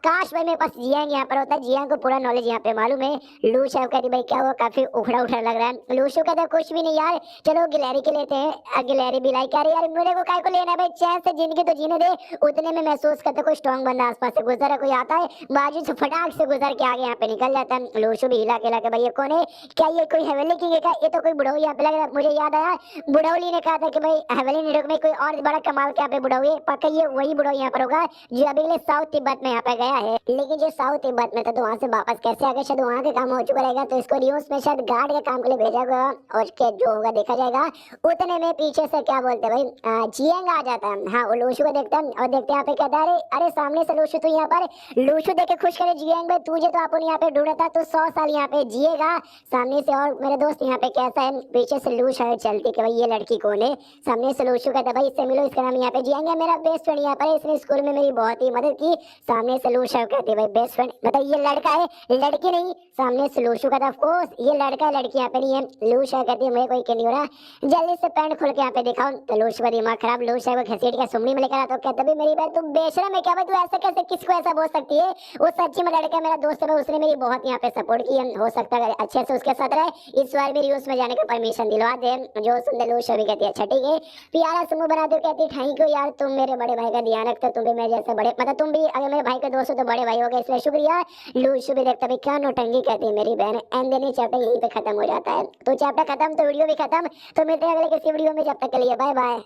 काश भाई मेरे पास जियांग यहाँ पर होता है, जियांग को पूरा नॉलेज यहाँ पे मालूम है। लूश कहती भाई क्या हुआ, काफी उखड़ा उखड़ा लग रहा है। लूशू कहता कुछ भी नहीं यार, चलो गिलहरी के लेते हैं। गिलहरी भी लाई कह रही यार मेरे को काय को लेना है भाई, चैन से जिंदगी तो जीने दे। उतने में महसूस करते कोई स्ट्रॉन्ग बंदा आसपास से गुजरा, कोई आता है बाजू से फटाक से गुजर के आगे यहाँ पे निकल जाता है। लूशू भी हिला के भाई ये कौन है, क्या ये कोई हवेली की है? ये तो कोई बुढ़ौली यहाँ पे लग रहा है। मुझे याद आया बुढ़ौली ने कहा था कि भाई हवेली नेटवर्क में कोई और बड़ा कमाल के यहाँ पे बुढ़ौली है, पक्का ये वही बुढ़ऊ यहाँ पर होगा जो अभी साउथ तिब्बत में यहाँ पे गया है, लेकिन जो साउथ तिब्बत में था तो वहाँ से वापस कैसे आ गया, शायद वहाँ का काम हो चुका रहेगा, तो इसको न्यूज में शायद गार्ड के काम के लिए भेजा गया और जो होगा देखा जाएगा। उतने में पीछे से क्या बोलते भाई जियांग आ जाता है। हाँ वो लूशू को देखता है और देखते यहाँ पे कहता है अरे सामने से लूशू, तो यहाँ पर लूशू देख के खुश करे जियांग भाई तुझे तो अपन यहाँ पे ढूंढा था, तो 100 साल यहाँ पे जिएगा सामने से, और मेरे दोस्त यहाँ पे कैसा है। पीछे से लूश है चलती कि भाई ये लड़की कौन है, सामने से लूशू कहता भाई इससे मिलो, इसका नाम यहाँ पे जियांग है, मेरा बेस्ट फ्रेंड यहाँ पर, इसने स्कूल में मेरी बहुत ही मदद की। सामने से लूशू कहती भाई बेस्ट फ्रेंड मतलब ये लड़का है लड़की नहीं। सामने से लूशू कहता ऑफ कोर्स ये लड़का है लड़की यहाँ पे नहीं है। लूशू कहती है मुझे कोई के नहीं हो रहा, जल्दी से पैंट खोल के यहाँ पे दिखाओ। तो लूशू का दिमाग खराब, लूशू को घसीट के सुमनी में लेकर आता, कहता भी मेरी बहन तुम बेशरम है क्या भाई, तू ऐसे कैसे किसको ऐसा बोल सकती है? वो सच्ची में लड़का मेरा दोस्त है, उसने मेरी बहुत यहाँ पे सपोर्ट की, हो सकता है अच्छे से उसके साथ रहे, इस बार मेरी उसमें जाने का परमिशन दिलवा दे। जो सुनते लूशू भी कहती है अच्छा ठीक है, प्यारा समूह बनाते कहती थैंक यू यार तुम मेरे बड़े भाई का ध्यान रखते, तुम भी मेरे जैसे बड़े मतलब तुम भी अगर मेरे भाई के दोस्त हो तो बड़े भाई हो गए, इसलिए शुक्रिया। लूशू भी देखता भाई क्या नौटंकी कहती है मेरी बहन। एंड देन चैप्टर यहीं पे खत्म हो जाता है। तो चैप्टर खत्म तो वीडियो भी खत्म, तो मिलते हैं अगले किसी वीडियो में, जब तक के लिए बाय बाय।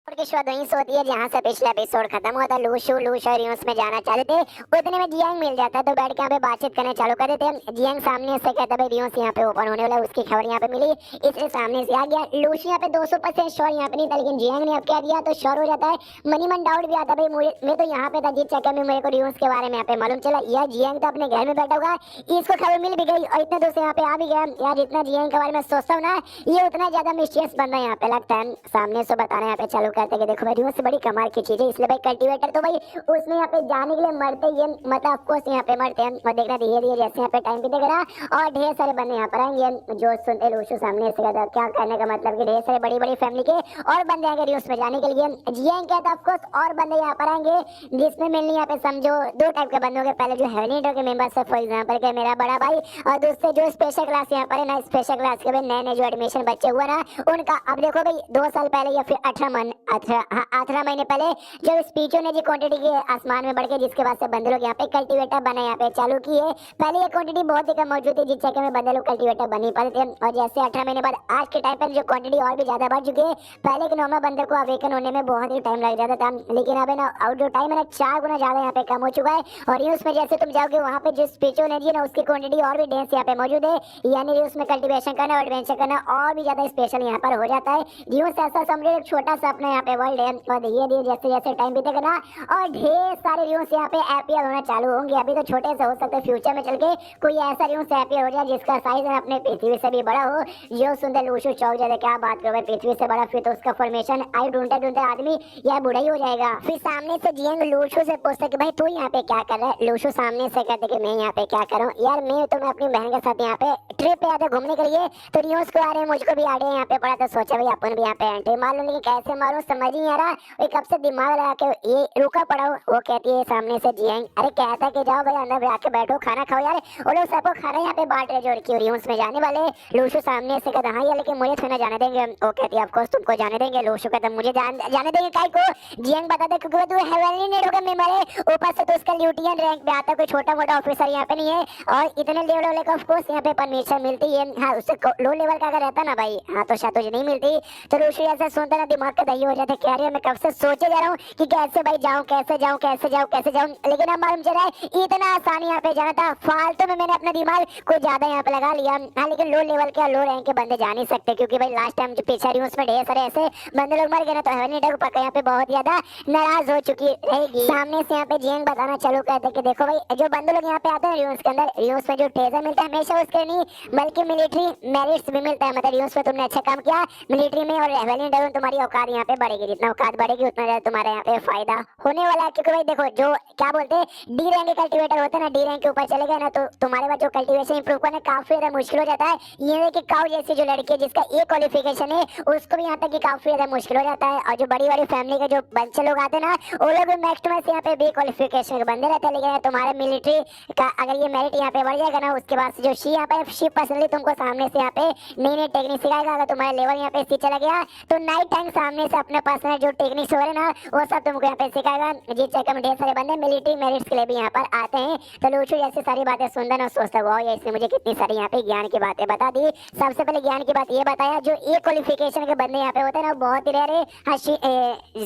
की शुरुआत वहीं से होती है जहाँ से पिछला एपिसोड खत्म हुआ था। लूशू और यूंस में जाना चाहते थे, उतने में जियांग मिल जाता है, तो बैठ के यहाँ पे बातचीत करने चालू कर देते हैं। जियांग सामने से कहता है यूंस यहाँ पे ओपन होने वाला है, उसकी खबर यहाँ पे मिली इसलिए सामने से आ गया। लूशू यहाँ पे 200% श्योर यहाँ पे नहीं था, लेकिन जियांग ने अब कह दिया तो श्योर हो जाता है। मनी मन डाउट भी आता है भाई मैं तो यहाँ पे था जिस चक्कर में मेरे को यूंस के बारे में यहाँ पे मालूम चला, यार जियांग तो अपने घर में बैठा होगा, इसको खबर मिल भी गई और इतने दूर से यहाँ पे आ भी गया। यार जितना जियांग के बारे में सोचता हूँ ना ये उतना ज्यादा मिस्टीरियस बंदा यहाँ पे लगता है। सामने से बताना यहाँ पे चालू कहते हैं कि देखो भाई रियोस से बड़ी कमाल की चीज है, इसलिए भाई कल्टीवेटर तो भाई उसमें यहाँ पे जाने के लिए मरते ही हैं, मतलब ऑफकोर्स यहाँ पे मरते हैं। और देखना धीरे धीरे जैसे यहाँ पे टाइम बीतेगा ना और ढेर सारे बंदे यहाँ पर आएंगे जो सुनते लूशु सामने से कहता क्या कहने का मतलब कि ढेर सारे बड़ी बड़ी फैमिली के और बंदे आएंगे रियोस में जाने के लिए। जियांग कहता ऑफकोर्स और बंदे यहाँ पर आएंगे जिसमें मिलनी यहाँ पे समझो दो टाइप के बंदे होंगे। पहले जो हेवनी के मेंबर्स है फॉर एग्जांपल के मेरा बड़ा भाई, और दूसरे जो स्पेशल क्लास यहाँ पर है ना, स्पेशल क्लास के नए नए जो एडमिशन बच्चे हुए ना उनका। अब देखो भाई 2 साल पहले या फिर 18 महीने पहले जब स्पीचों ने जी क्वांटिटी के आसमान में बढ़ के जिसके बाद से बंदे लोग यहाँ पे कल्टीवेटर बने यहाँ पे चालू किए। पहले ये क्वांटिटी बहुत ही कम मौजूद थी जिस चक्कर में बंदे लोग कल्टीवेटर बन नहीं पाते थे, और जैसे 18 महीने बाद आज के टाइम पर जो क्वांटिटी और भी ज्यादा बढ़ चुकी है। पहले के नॉर्मल बंदे को अवेकन होने में बहुत ही टाइम लग जाता था, लेकिन अब है ना और जो टाइम है ना 4 गुना ज्यादा यहाँ पे कम हो चुका है। और न्यूज में जैसे तुम जाओगे वहाँ पे जो स्पीचों ने जी ना उसकी क्वांटिटी और भी डेंस यहाँ पे मौजूद है, यानी उसमें कल्टीवेशन करना और एडवेंचर करना और भी ज्यादा स्पेशल यहाँ पर हो जाता है। न्यूज ऐसा समझो एक छोटा सा अपना यहाँ पे वर्ल्ड है, और धीरे धीरे जैसे जैसे टाइम बीतेगा ना और ढेर सारे न्यूज यहाँ पे एपीआर होना चालू होंगे। अभी तो छोटे से हो सकते हैं, फ्यूचर में चल के कोई ऐसा न्यूज एपीआर हो जाए जिसका साइज अपने पृथ्वी से भी बड़ा हो। जो सुंदर लूशु चौक जाए क्या बात करो पृथ्वी से बड़ा, फिर तो उसका फॉर्मेशन आई ढूंढते ढूंढते आदमी या बुढ़ा ही हो जाएगा। फिर सामने से जियांग लूशु से पूछता कि भाई तू यहाँ पे क्या कर रहा है। लूशु सामने से कहते कि मैं यहाँ पे क्या करूँ यार, मैं अपनी बहन के साथ यहाँ पे ट्रिप पे आते घूमने के लिए, तो न्यूज को आ रहे हैं मुझको भी आ रहे हैं यहाँ पे पड़ा, तो सोचा भाई अपन भी यहाँ पे एंट्री मार लूं, लेकिन कैसे मारूं समझ नहीं आ रहा। कब से दिमाग लगा के ये रुका पड़ा हूं। वो कहती है सामने से जियांग, अरे कहता कि जाओ भाई अंदर आके बैठो खाना खाओ यार। वो लोग सबको खाना यहाँ पे बांट रहे जो न्यूज में जाने वाले। लूशु सामने से कहता हाँ यार लेकिन मुझे थोड़ा जाने देंगे। वो कहती है ऑफकोर्स तुमको जाने देंगे। लूशु कहता मुझे जाने देंगे काय को। जियांग बताते क्योंकि तू हेवनली नेट होगा मेंबर है, ऊपर से तो उसका ल्यूटियन रैंक पे आता, कोई छोटा मोटा ऑफिसर यहाँ पे नहीं है, और इतने लेवल वाले को ऑफकोर्स यहाँ पे परमिशन मिलती है। हाँ उससे लो लेवल का अगर रहता ना भाई हाँ तो शायद तुझे नहीं मिलती। तो लूशु ऐसा सुनता ना दिमाग का दही हो जाता, कह रही है मैं कब से सोचे जा रहा हूँ कि कैसे भाई जाऊँ कैसे जाऊँ कैसे जाऊँ कैसे जाऊँ, लेकिन अब मालूम चला है इतना आसानी यहाँ पे जाना था। फालतू में मैंने अपना दिमाग कुछ ज्यादा यहाँ पे लगा लिया। हाँ लेकिन लो लेवल के लो रैंक के बंदे जा नहीं सकते, क्योंकि भाई लास्ट टाइम जो पीछे रही उसमें ढेर सारे ऐसे बंदे लोग मर गए ना, तो हेवनली को पक्का यहाँ पे बहुत ज्यादा नाराज हो चुकी रहेगी। सामने से यहाँ पे जियांग बताना चालू कहते कि देखो भाई जो बंदे लोग यहाँ पे आते हैं रियूस के अंदर, रियूस में जो ट्रेजर मिलता है हमेशा उसके नहीं बल्कि मिलिट्री मेरिट्स भी मिलता है। मतलब रियूस में तुमने अच्छा काम किया मिलिट्री में और हेवनली में तुम्हारी औकात यहाँ पे बढ़ेगी, जितना औकात बढ़ेगी उतना ज्यादा तुम्हारे यहाँ पे फायदा होने वाला है। क्योंकि भाई देखो जो क्या बोलते हैं डी रैंक के कल्टीवेटर होते हैं ना, डी रैंक के ऊपर चले गए ना तो तुम्हारे पास जो कल्टीवेशन इंप्रूव करना काफी ज्यादा मुश्किल हो जाता है। ये है कि काउ जैसी जो लड़की है जिसका ए क्वालिफिकेशन है उसको भी यहाँ तक कि काफी ज्यादा मुश्किल हो जाता है। और जो बड़ी बड़ी फैमिली के जो बच्चे लोग आते हैं ना वो लोग भी मैक्स टू मैक्स यहाँ पे बी क्वालिफिकेशन के बंदे रहते हैं। लेकिन तुम्हारे मिलिट्री का अगर ये मेरिट यहाँ पे बढ़ जाएगा ना उसके बाद जो शी यहाँ पे शी पर्सनली तुमको सामने से यहाँ पे नई नई टेक्निक सिखाएगा। अगर तुम्हारा लेवल यहाँ पे सी चला गया तो नाइट टाइम सामने से अपने पर्सनल जो टेक्निक्स हो रहे ना वो सब तुमको यहाँ पे सिखाएगा। जिस चक्कर में ढेर सारे बंदे मिलिट्री मेरिट्स के लिए भी यहाँ पर आते हैं। तो लूशु जैसी सारी बातें सुनता ना सोचता वो इसने मुझे कितनी सारी यहाँ पे ज्ञान की बातें बता दी। सबसे पहले ज्ञान की बात ये बताया जो ए क्वालिफिकेशन के बंदे यहाँ पे होते हैं ना बहुत ही रेयर है।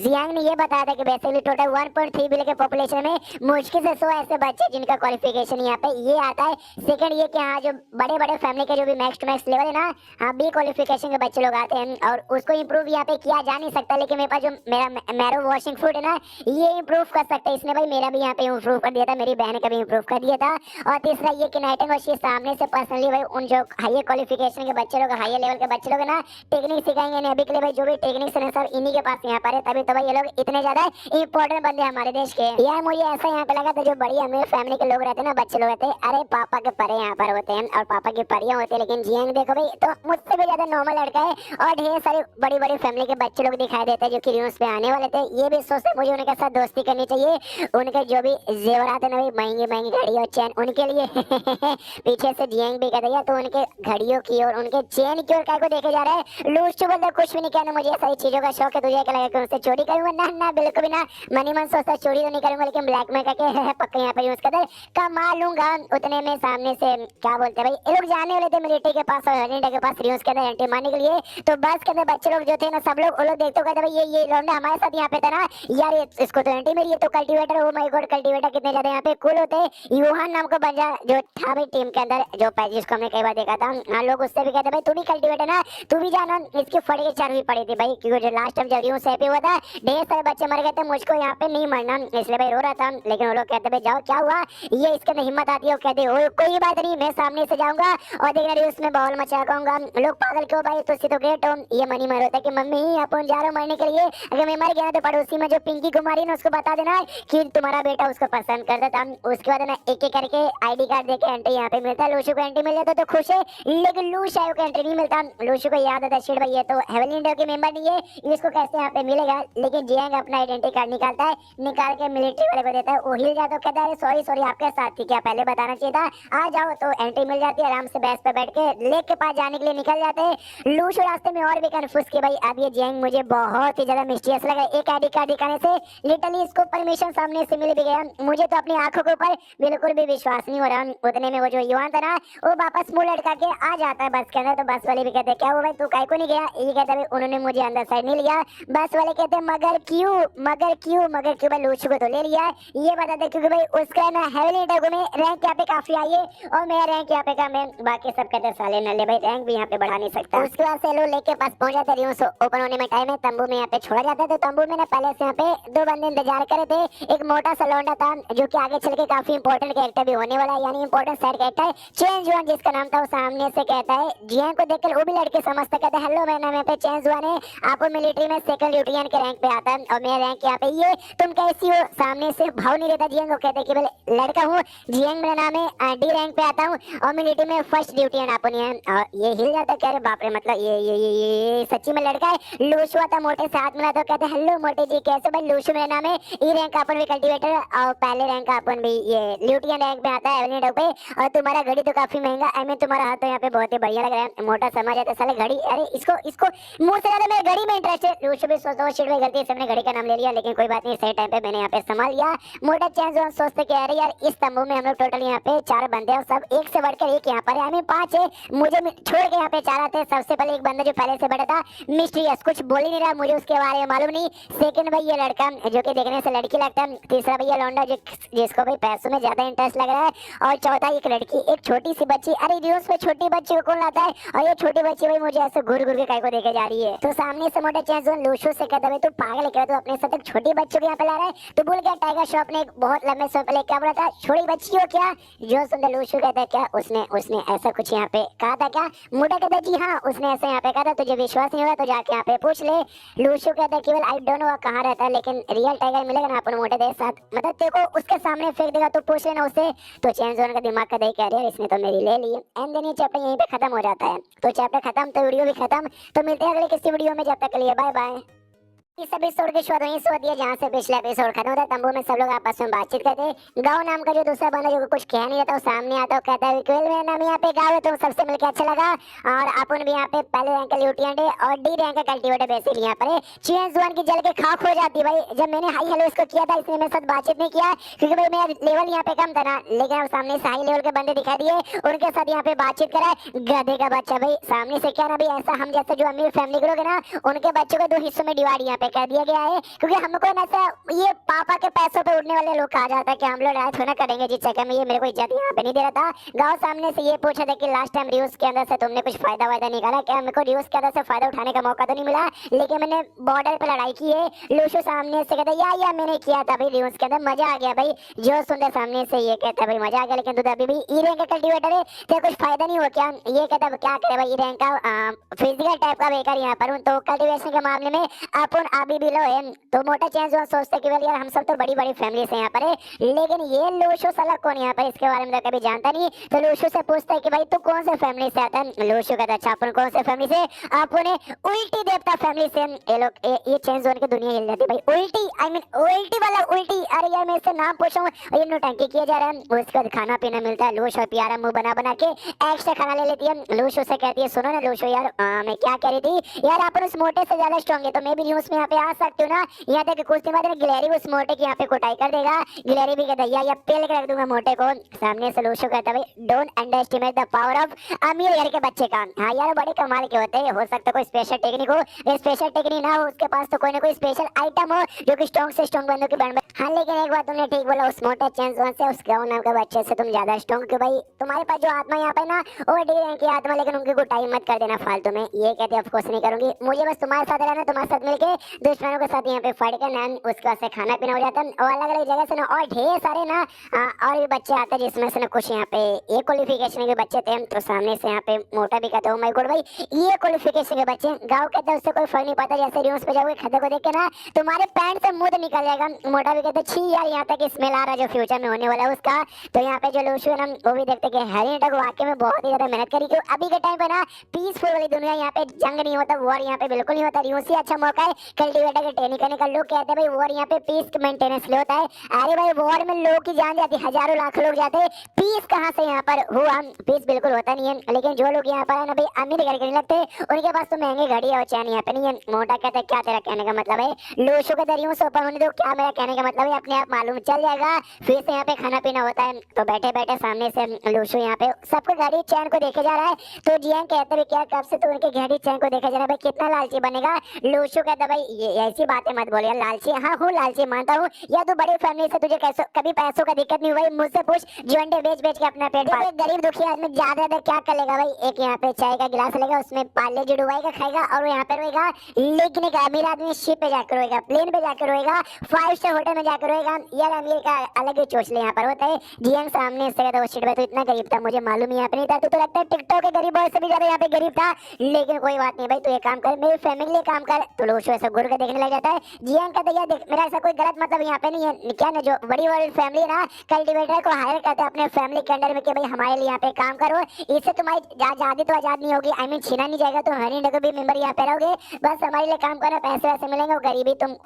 जियांग ने ये बताया था कि बेसिकली टोटल 1.3 बिलियन के पॉपुलेशन में मुश्किल से 100 ऐसे बच्चे जिनका क्वालिफिकेशन यहाँ पे ये आता है। सेकंड ये कि हाँ जो बड़े बड़े फैमिली के जो भी मैक्स टू मैक्स लेवल है ना हाँ बी क्वालिफिकेशन के बच्चे लोग आते हैं और उसको इम्प्रूव यहाँ पे किया जा नहीं सकता। लेकिन मेरे पास जो मेरा मैरो वॉशिंग फूड है ना ये इम्प्रूव कर सकता है। इसने भाई मेरा भी यहाँ पे इम्प्रूव कर दिया था, मेरी बहन का भी इम्प्रूव कर दिया था। और तीसरा ये कि नाइटिंग और शी सामने से पर्सनली भाई उन जो हाई क्वालिफिकेशन के बच्चे लोग हाई लेवल के बच्चे लोग ना टेक्निक सिखाएंगे। अभी के लिए भाई जो भी टेक्निक्स है सब इन्हीं के पास यहाँ पर है, तभी तो भाई ये लोग इतने ज्यादा इंपॉर्टेंट बंदे हमारे देश के। यार मुझे ऐसा यहाँ पे लगा था जो बड़ी अमीर फैमिली के लोग रहते हैं ना बच्चे लोग रहते हैं अरे पापा के परे यहाँ पर होते हैं और पापा की परियां होती है। लेकिन जियांग देखो भाई तो मुझसे भी ज्यादा नॉर्मल लड़का है और ढेर सारे बड़ी बड़ी फैमिली के बच्चे लोग दिखाई देते हैं जो कि न्यूज पे आने वाले थे। ये भी सोचते मुझे उनके साथ दोस्ती करनी चाहिए। उनके जो भी जेवरात है ना भाई महंगी महंगी घड़ी और चैन उनके लिए पीछे से जियांग भी कहते हैं तो उनके घड़ियों की और उनके चैन की और क्या को देखे जा रहा है। लूशु बोलते कुछ भी नहीं कहना, मुझे सारी चीजों का शौक है। तुझे क्या लगा कि उनसे चोरी करूंगा? ना ना बिल्कुल भी ना, मनी मन सोचता चोरी तो नहीं करूंगा लेकिन ब्लैक में करके पक्का यहाँ पे यूज करते कमा लूंगा। उतने में सामने से क्या बोलते भाई ये लोग जाने वाले थे मिलिट्री के पास और हरिंडा के पास रियूज के अंदर एंट्री मारने के लिए। तो बस के अंदर बच्चे लोग जो थे ना सब लोग वो लोग देखते कहते भाई ये लौंडा हमारे साथ यहाँ पे था ना यार इसको तो एंट्री मेरी, ये तो cultivator oh my God cultivator कितने ज्यादा यहाँ पे कूल होते हैं। यूहान नाम का बंदा जो था भाई टीम के अंदर जो जिसको हमने कई बार देखा था हाँ लोग उससे भी कहते भाई तू भी कल्टीवेटर ना तू भी जाना। इसकी फटे की चार भी पड़ी थी भाई क्योंकि जो लास्ट टाइम जब रियूज से हुआ था ढेर सारे बच्चे मर गए थे, मुझको यहाँ पे नहीं मरना इसलिए भाई रो रहा था। लेकिन वो लोग कहते भाई जाओ क्या हुआ, ये इसके अंदर हिम्मत आती है वो कहते हो कोई बात नहीं मैं सामने से जाऊंगा और देखना रियूज में बॉल मचा कहूंगा। लोग पागल क्यों भाई तुझसे तो ग्रेट हो। ये मनी मर होता है कि मम्मी अपन जा रहे हो मरने के लिए, अगर मैं मर गया तो पड़ोसी में जो पिंकी कुमारी ना उसको बता देना कि तुम्हारा बेटा उसको पसंद करता था। उसके बाद ना एक एक करके आईडी कार्ड देके एंट्री यहाँ पे मिलता है। लूशु को एंट्री मिल जाता तो खुश है, लेकिन लू शायद को एंट्री नहीं मिलता। लूशु को याद आता शिट भाई ये तो हेवनली इंडिया के मेंबर नहीं है, इसको कैसे यहाँ पे मिलेगा। लेकिन जियांग अपना आइडेंटिटी कार्ड निकालता है, निकाल के मिलिट्री वाले को देता है। वो हिल जाता है, कहता है सॉरी सॉरी आपके साथ थी क्या, पहले बताना चाहिए था, आ जाओ। तो एंट्री मिल जाती है, आराम से बैस पे बैठ के लेक के पास जाने के लिए निकल जाते हैं। लूशु रास्ते में और भी कंफ्यूज कि भाई अब ये जियांग मुझे बहुत ही ज्यादा मिस्टीरियस लगा। एक आईडी कार्ड दिखाने से लिटरली इसको परमिशन सामने से मिल भी गया। मुझे तो अपनी आंखों के ऊपर बिल्कुल भी विश्वास नहीं हो रहा। उतने में वो जो युवान था ना वो वापस मुंह लटका के आ जाता है बस के अंदर। तो बस वाले भी कहते क्या हुआ भाई तू काहे को नहीं गया, ये कहता है उन्होंने मुझे अंदर साइड नहीं लिया। बस वाले कहते मगर क्यों मगर क्यों मगर क्यों, भाई लूशु को तो ले लिया ये बताते क्योंकि भाई उसका ना हेवनली इंडिया में रैंक यहाँ पे काफी आई है और मेरा रैंक यहाँ पे कम है। बाकी सब कहते साले नल्ले भाई रैंक भी यहाँ पे बढ़ा नहीं सकता। उसके बाद सेलो लेक के पास पहुंच जाते रियो ओपन होने में टाइम है। तंबू में यहाँ पे छोड़ा जाता है। तो तंबू में ना पहले से यहाँ पे दो बंदे इंतजार करे थे। एक मोटा सा लौंडा था जो कि आगे चल के काफी इंपॉर्टेंट कैरेक्टर भी होने वाला है, यानी इंपॉर्टेंट साइड कैरेक्टर है। चेंज जुआन जिसका नाम था वो सामने से कहता है जियांग को देखकर वो भी लड़के समझता, कहता है हेलो मेरा नाम यहाँ पे चेंज जुआन है, आपको मिलिट्री में सेकंड ल्यूटियन के रैंक पे आता है और मेरा रैंक यहाँ पे ये, तुम कैसी हो। सामने से भाव नहीं देता जियांग को, कहते हैं कि भाई लड़का हूँ जियांग मेरा नाम है, डी रैंक पे आता हूँ और मिलिट्री में फर्स्ट ड्यूटी आपको नहीं है। और ये हिल जाता है, कह रहे बाप रे मतलब ये सच्ची में लड़का है। लूशु आता मोटे से हाथ मिला तो कहते हैं हेलो मोटे जी कैसे, भाई लूशु मेरा नाम है, ई रैंक अपन भी कल्टीवेटर और पहले रैंक अपन भी ये ल्यूटियन रैंक पे आता है एवरेज पे। और तुम्हारा घड़ी तो काफी महंगा, आई मीन तुम्हारा हाथ तो यहाँ पे बहुत ही बढ़िया लग रहा है। मोटा समझ आता साले घड़ी, अरे इसको इसको मुंह से ज्यादा मेरे घड़ी में इंटरेस्ट है। लूशु भी सोचता शिट भाई गलती से मैंने घड़ी का नाम ले लिया, लेकिन कोई बात नहीं सही टाइम पे मैंने यहाँ पे संभाल लिया। मोटा चेंज जोन सोचते कि अरे यार इस तंबू में हम लोग टोटल यहाँ पे 4 बंदे और सब एक से बढ़कर एक यहाँ पर है, हमें 5 है, मुझे छोड़ के यहाँ पे 4 आते हैं। सबसे पहले एक बंदा जो पहले से बड़ा था मिस्टीरियस, कुछ बोल ही नहीं रहा, मुझे उसके बारे में मालूम नहीं। सेकंड भाई ये लड़का जो कि देखने से लड़की लगता है। तीसरा भैया लौंडा जिसको भाई पैसों में ज्यादा इंटरेस्ट लग रहा है। और चौथा एक लड़की, एक छोटी सी बच्ची। अरे न्यूज़ पे छोटी बच्ची को कौन लाता है, और ये छोटी बच्ची भाई मुझे ऐसे घूर घूर के काय को देके जा रही है। तो सामने से मोटा चेंज जोन लूशु से कहता है तू पागल है क्या, तू अपने साथ एक छोटी बच्ची को यहाँ पे ला रहा है, तो भूल गया टाइगर श्रॉफ ने एक बहुत लंबे समय पहले क्या बोला था, छोटी बच्ची हो क्या। जो सुनते लूशु कहता है क्या उसने ऐसा कुछ यहाँ पे कहा था क्या। मोटा कहता है जी हाँ उसने ऐसे यहाँ पे कहा था, तुझे विश्वास नहीं होगा तो जाके यहाँ पे पूछ ले। लूशु कहता है केवल आई डोंट नो कहाँ रहता है, लेकिन रियल टाइगर मिलेगा ना अपन मोटे के साथ, मतलब तेरे को उसके सामने फेंक देगा तो पूछ लेना उससे। तो चेंज जोन का दिमाग का दही कह रहे हैं इसने तो मेरी ले ली। एंड देन ये चैप्टर यहीं पे खत्म हो जाता है। तो चैप्टर खत्म तो वीडियो भी खत्म। तो मिलते हैं अगले किसी वीडियो में, जब तक के लिए बाय बाय। इस एपिसोड के शुरुआत वहीं से होती है जहाँ से पिछला एपिसोड खत्म होता है। तंबू में सब लोग आपस में बातचीत करते हैं। गाँव नाम का जो दूसरा बंदा जो कुछ कह नहीं रहता वो सामने आता है, कहता है विक्वेल मेरा नाम यहाँ पे गाँव है, तुम सबसे मिलकर अच्छा लगा और अपन भी यहाँ पे पहले रैंक का ल्यूटियन है और डी रैंक का कल्टीवेटर बेसिकली यहाँ पर चेंज जुआन की जल के खाक हो जाती है। भाई जब मैंने हाई हेलो इसको किया था इसने मेरे साथ बातचीत नहीं किया क्योंकि भाई मेरा लेवल यहाँ पे कम था ना, लेकिन अब सामने से हाई लेवल के बंदे दिखा दिए, उनके साथ यहाँ पे बातचीत करा। गधे का बच्चा भाई सामने से क्या ना भाई ऐसा हम जैसे जो अमीर फैमिली के लोग है ना उनके बच्चों को 2 हिस्सों में डिवाइड यहाँ पे कर दिया गया है, क्योंकि हमको ना ऐसा ये पापा के पैसों पे उड़ने वाले लोग कहा जाता है कि हम लोग रात होना करेंगे जिस चक्कर में ये मेरे को इज्जत यहाँ पे नहीं दे रहा था। गाँव सामने से ये पूछा था कि लास्ट टाइम रियूज के अंदर से तुमने कुछ फायदा वायदा निकाला क्या, मेरे को रियूज के अंदर से फायदा उठाने का मौका तो नहीं मिला, लेकिन मैंने बॉर्डर पे लड़ाई की है। लूशु सामने से कहता या मैंने किया था भाई रियूज के अंदर, मजा आ गया भाई। जो सुंदर सामने से ये कहता भाई मजा आ गया, लेकिन तू अभी भी ई रैंक का कल्टीवेटर है, तेरा कुछ फायदा नहीं हुआ क्या। ये कहता क्या करे भाई ई रैंक का फिजिकल टाइप का बेकार यहाँ पर हूँ, तो कल्टीवेशन के मामले में अपन अभी भी लो है। तो मोटा चेंज जो सोचते कि यार हम सब तो बड़ी बड़ी फैमिली से यहाँ पर है, लेकिन ये लूशु साला कौन यहाँ पर, इसके बारे में तो कभी जानता नहीं। तो लूशु से पूछता है कि भाई तू कौन से फैमिली से आता है। लूशु कहता अच्छा अपन कौन से फैमिली से, अपने उल्टी देवता फैमिली से। ये लोग ये चेंज जोन की दुनिया हिल जाती है भाई, उल्टी आई मीन उल्टी वाला उल्टी। अरे यार मैं इससे नाम पूछ रहा हूँ, ये नौटंकी किया जा रहा है। उसके बाद खाना पीना मिलता है, लूशु और प्यारा मुंह बना बना के एक्स्ट्रा खाना ले लेती है। लूशु से कहती है सुनो ना लूशु यार मैं क्या कह रही थी यार, अपन उस मोटे से ज्यादा स्ट्रॉन्ग है तो मैं भी न्यूज में यहाँ पे आ सकती हूँ ना। यहाँ तक कुछ दिन बाद गिलहरी उस मोटे की यहाँ पे कुटाई कर देगा। गिलहरी भी कहता है या पेल के रख दूंगा मोटे को। सामने से लूशु कहता है भाई don't underestimate the power of अमीर घर के बच्चे का। हाँ यार बड़े कमाल के होते हैं, हो सकता है कोई स्पेशल टेक्निक हो, स्पेशल टेक्निक ना हो उसके पास तो कोई ना कोई स्पेशल आइटम हो जो कि स्ट्रॉन्ग से स्ट्रॉन्ग बंदों की बैंड में। हाँ लेकिन एक बात तुमने ठीक बोला, उस मोटे चेंज जोन से उस गाँव नाम के बच्चे से तुम ज्यादा स्ट्रॉन्ग क्यों भाई, तुम्हारे पास जो आत्मा यहाँ पे ना वो डी रैंक की आत्मा, लेकिन उनकी कुटाई मत कर देना फालतू में। ये कहते ऑफ कोर्स नहीं करूंगी, मुझे बस तुम्हारे साथ रहना, तुम्हारे साथ मिलके दुश्मनों के साथ यहाँ पे फाइट करना, उसके बाद से खाना पीना हो जाता है और अलग अलग जगह से ना और ढेर सारे ना और भी बच्चे आते हैं, जिसमें से ना कुछ यहाँ पे ए क्वालिफिकेशन के बच्चे थे। तो सामने से यहाँ पे मोटा भी कहते हो माय गॉड भाई ये क्वालिफिकेशन के बच्चे गाँव कहते हैं, उससे कोई फर्क नहीं पड़ता। जैसे न्यूज पे जाओगे खड्डे को देख के ना तुम्हारे पैंट से मुंह निकल जाएगा। मोटा भी कहते छी यार यहाँ तक स्मेल आ रहा है जो फ्यूचर में होने वाला है उसका। तो यहाँ पे जो लूशु है ना वो भी देखते कि हैरी तक वाकई में बहुत ही ज्यादा मेहनत करी, क्योंकि अभी के टाइम पे ना पीसफुल वाली दुनिया, यहाँ पे जंग नहीं होता, वॉर यहाँ पे बिल्कुल नहीं होता। यूसी अच्छा मौका है कल्टीवेटर के ट्रेनिंग करने का। लोग कहते हैं भाई वॉर यहाँ पे पीस मेंटेनेंस ले होता है। अरे भाई वॉर में लोग की जान जाती, हजारों लाख लोग जाते हैं, पीस कहाँ से यहाँ पर हुआ? पीस बिल्कुल होता नहीं है। लेकिन जो लोग यहाँ पर है ना भाई अमीर घर के नहीं लगते, उनके पास तो महंगे घड़ी और चैन यहाँ पे नहीं है। मोटा कहता है क्या तेरा कहने का मतलब है? लूशु के दरियों से ऊपर होने दो, क्या मेरा कहने का मतलब है? अपने आप मालूम चल जाएगा। फिर से यहाँ पे खाना पीना होता है। तो बैठे बैठे सामने से लूशु यहाँ पे सबको घड़ी चैन को देखे जा रहा है। तो जियांग कहते हैं क्या कब से तो उनके घड़ी चैन को देखा जा रहा है, भाई कितना लालची बनेगा? लूशु कहता है भाई ये ऐसी बातें मत बोल यार, लालची हाँ हूँ, लालची मानता हूँ। या तो बड़ी फैमिली से तुझे कैसे कभी पैसों का दिक्कत नहीं हुई? मुझसे पूछ, जीवंडे बेच बेच के अपना पेट पाल। गरीब दुखी आदमी ज्यादा क्या कर लेगा भाई? एक यहाँ पे चाय का गिलास लेगा, उसमें पार्ले जी डुबाएगा खाएगा और यहाँ पे रोएगा। लेकिन एक अमीर आदमी शिप पे जाकर रोएगा, प्लेन पे जाकर रोएगा, 5 स्टार होटल में जाकर रोएगा। यार अमीर का अलग ही चोचले यहाँ पर होता है। जियांग सामने से तो सीट पे तो इतना गरीब था, मुझे मालूम ही यहाँ पे नहीं था। तो लगता है टिकटॉक के गरीब से भी ज्यादा यहाँ पे गरीब था। लेकिन कोई बात नहीं भाई, तू एक काम कर, मेरी फैमिली के लिए काम कर। तो लूशु ऐसा घूर के देखने लग जाता है। जियांग कहता है यार देख मेरा ऐसा कोई गलत मतलब यहाँ पे नहीं है। क्या ना जो बड़ी बड़ी फैमिली ना कल्टीवेटर को हायर करते हैं अपने फैमिली के अंडर में कि भाई हमारे लिए यहाँ पे काम करो, इससे तुम्हारी आजादी तो आजाद नहीं होगी, आई मीन छीना नहीं जाएगा। तो हर इंडिया को भी मेंबर यहाँ पे रहोगे, बस हमारे लिए काम करना, पैसे वैसे मिलेंगे और गरीबी तुम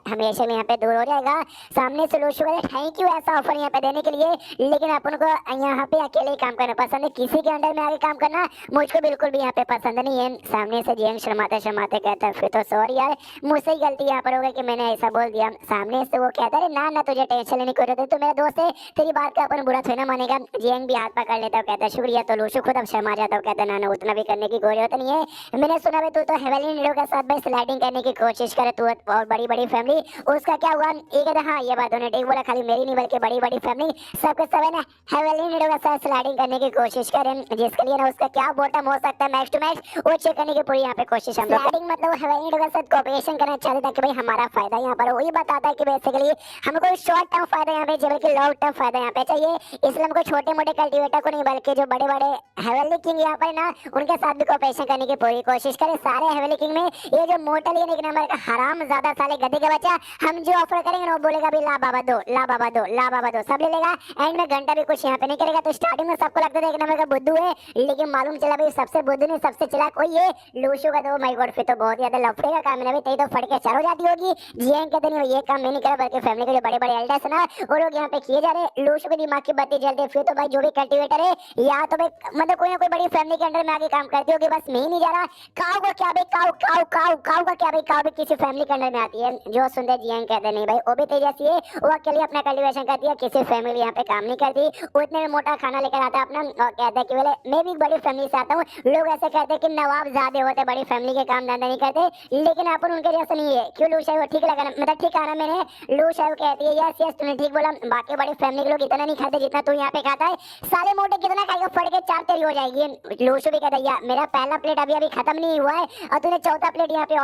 हमेशा में यहाँ पे दूर हो जाएगा। सामने से लूशु कहते थैंक यू ऐसा ऑफर यहाँ पे देने के लिए, लेकिन अपन को यहाँ पे अकेले ही काम करना पसंद है, किसी के अंडर में आगे काम करना मुझको बिल्कुल भी यहाँ पे पसंद नहीं है। सामने से जियांग शर्माते शर्माते कहता है फिर तो सॉरी यार, मुझसे ही गलती यहाँ पर हो गई कि मैंने ऐसा बोल दिया। सामने से वो कहता है ना ना तुझे टेंशन लेने की जरूरत है, तू मेरा दोस्त है, तेरी बात का अपन बुरा थोड़ी ना मानेगा। जियांग भी हाथ पकड़ लेता है, कहता है शुक्रिया। तो लूशु खुद अब शर्मा जाता है, कहता है ना ना उतना भी करने की कोई जरूरत नहीं है। मैंने सुना भाई तू तो हेवेली नीडो के साथ भाई स्लाइडिंग करने की कोशिश करे, तू और बड़ी बड़ी फैमिली, उसका क्या हुआ? ये कहता हाँ ये बात उन्हें ठीक बोला, खाली मेरी नहीं बल्कि बड़ी बड़ी फैमिली सबके सब है ना हेवेली नीडो के साथ स्लाइडिंग करने की कोशिश करें, जिसके लिए ना उसका क्या बॉटम हो सकता है मैच टू मैच वो चेक करने की पूरी यहाँ पे कोशिश। हम स्लाइडिंग मतलब हेवेली नीडो के साथ कोऑपरेशन करना चाहते ताकि भाई हमारा फायदा यहाँ पर वही बताता है कि बेसिकली हमें कोई शॉर्ट टर्म फायदा यहाँ पे बल्कि लॉन्ग टर्म फायदा यहाँ पे चाहिए। इसलिए हमको छोटे मोटे कल्टीवेटर को नहीं बल्कि जो बड़े बड़े हेवेली किंग यहाँ पर ना उनके साथ भी कोऑपरेशन करने की पूरी कोशिश करें। सारे हेवेली किंग में ये जो मोटल ये एक नंबर का हराम ज्यादा साले गधे के बच्चा, हम जो ऑफर करेंगे ना वो बोलेगा भी ला बाबा दो, ला बाबा दो, ला बाबा दो, सब ले लेगा। एंड में घंटा भी कुछ यहाँ पे नहीं करेगा। तो स्टार्टिंग में सबको लगता था एक नंबर का बुद्धू है, लेकिन मालूम चला भाई सबसे बुद्धू नहीं सबसे चालाक वही है लूशु का। तो माय गॉड फिर तो बहुत ज्यादा लफड़े का काम है भाई, तेरी तो फट के चार हो जाती होगी। जियांग कहते नहीं ये काम मैं नहीं करा, बल्कि फैमिली के जो बड़े बड़े एल्डर्स है ना वो लोग यहाँ पे किए जा रहे। लूशु के दिमाग की बत्ती जलती है। फिर तो भाई जो भी कल्टीवेटर है या तो भाई मतलब कोई ना कोई बड़ी फैमिली के अंडर में आगे काम करती होगी, बस मैं ही नहीं जा रहा। काऊ का क्या भाई, काऊ काऊ काऊ काऊ का क्या भाई, काऊ भी किसी फैमिली के अंडर में आती है। जो सुनते जियांग कहते नहीं भाई वो भी तेज जैसी है, वो अकेले अपना कल्टीवेशन करती है, किसी फैमिली यहाँ पे काम नहीं करती। उतने में मोटा खाना लेकर आता है अपना और कहता है कि बोले मैं भी बड़ी फैमिली से आता हूँ। लोग ऐसे कहते हैं कि नवाब ज्यादा होते बड़ी फैमिली के काम धंधा नहीं करते, लेकिन अपन उनके जैसा नहीं है। क्यों लूशा वो ठीक लगा मतलब ठीक आ रहा मैंने? लूशा कहती है यस यस तूने ठीक बोला, बाकी बड़ी फैमिली के लोग इतना नहीं खाते जितना तू यहाँ पे खाता है। साले मोटे कितना खाएगा, फट के 4 तेरी हो जाएगी। लूशु भी कहता है यार मेरा पहला प्लेट अभी अभी खत्म नहीं हुआ है और तूने चौथा प्लेट यहाँ पे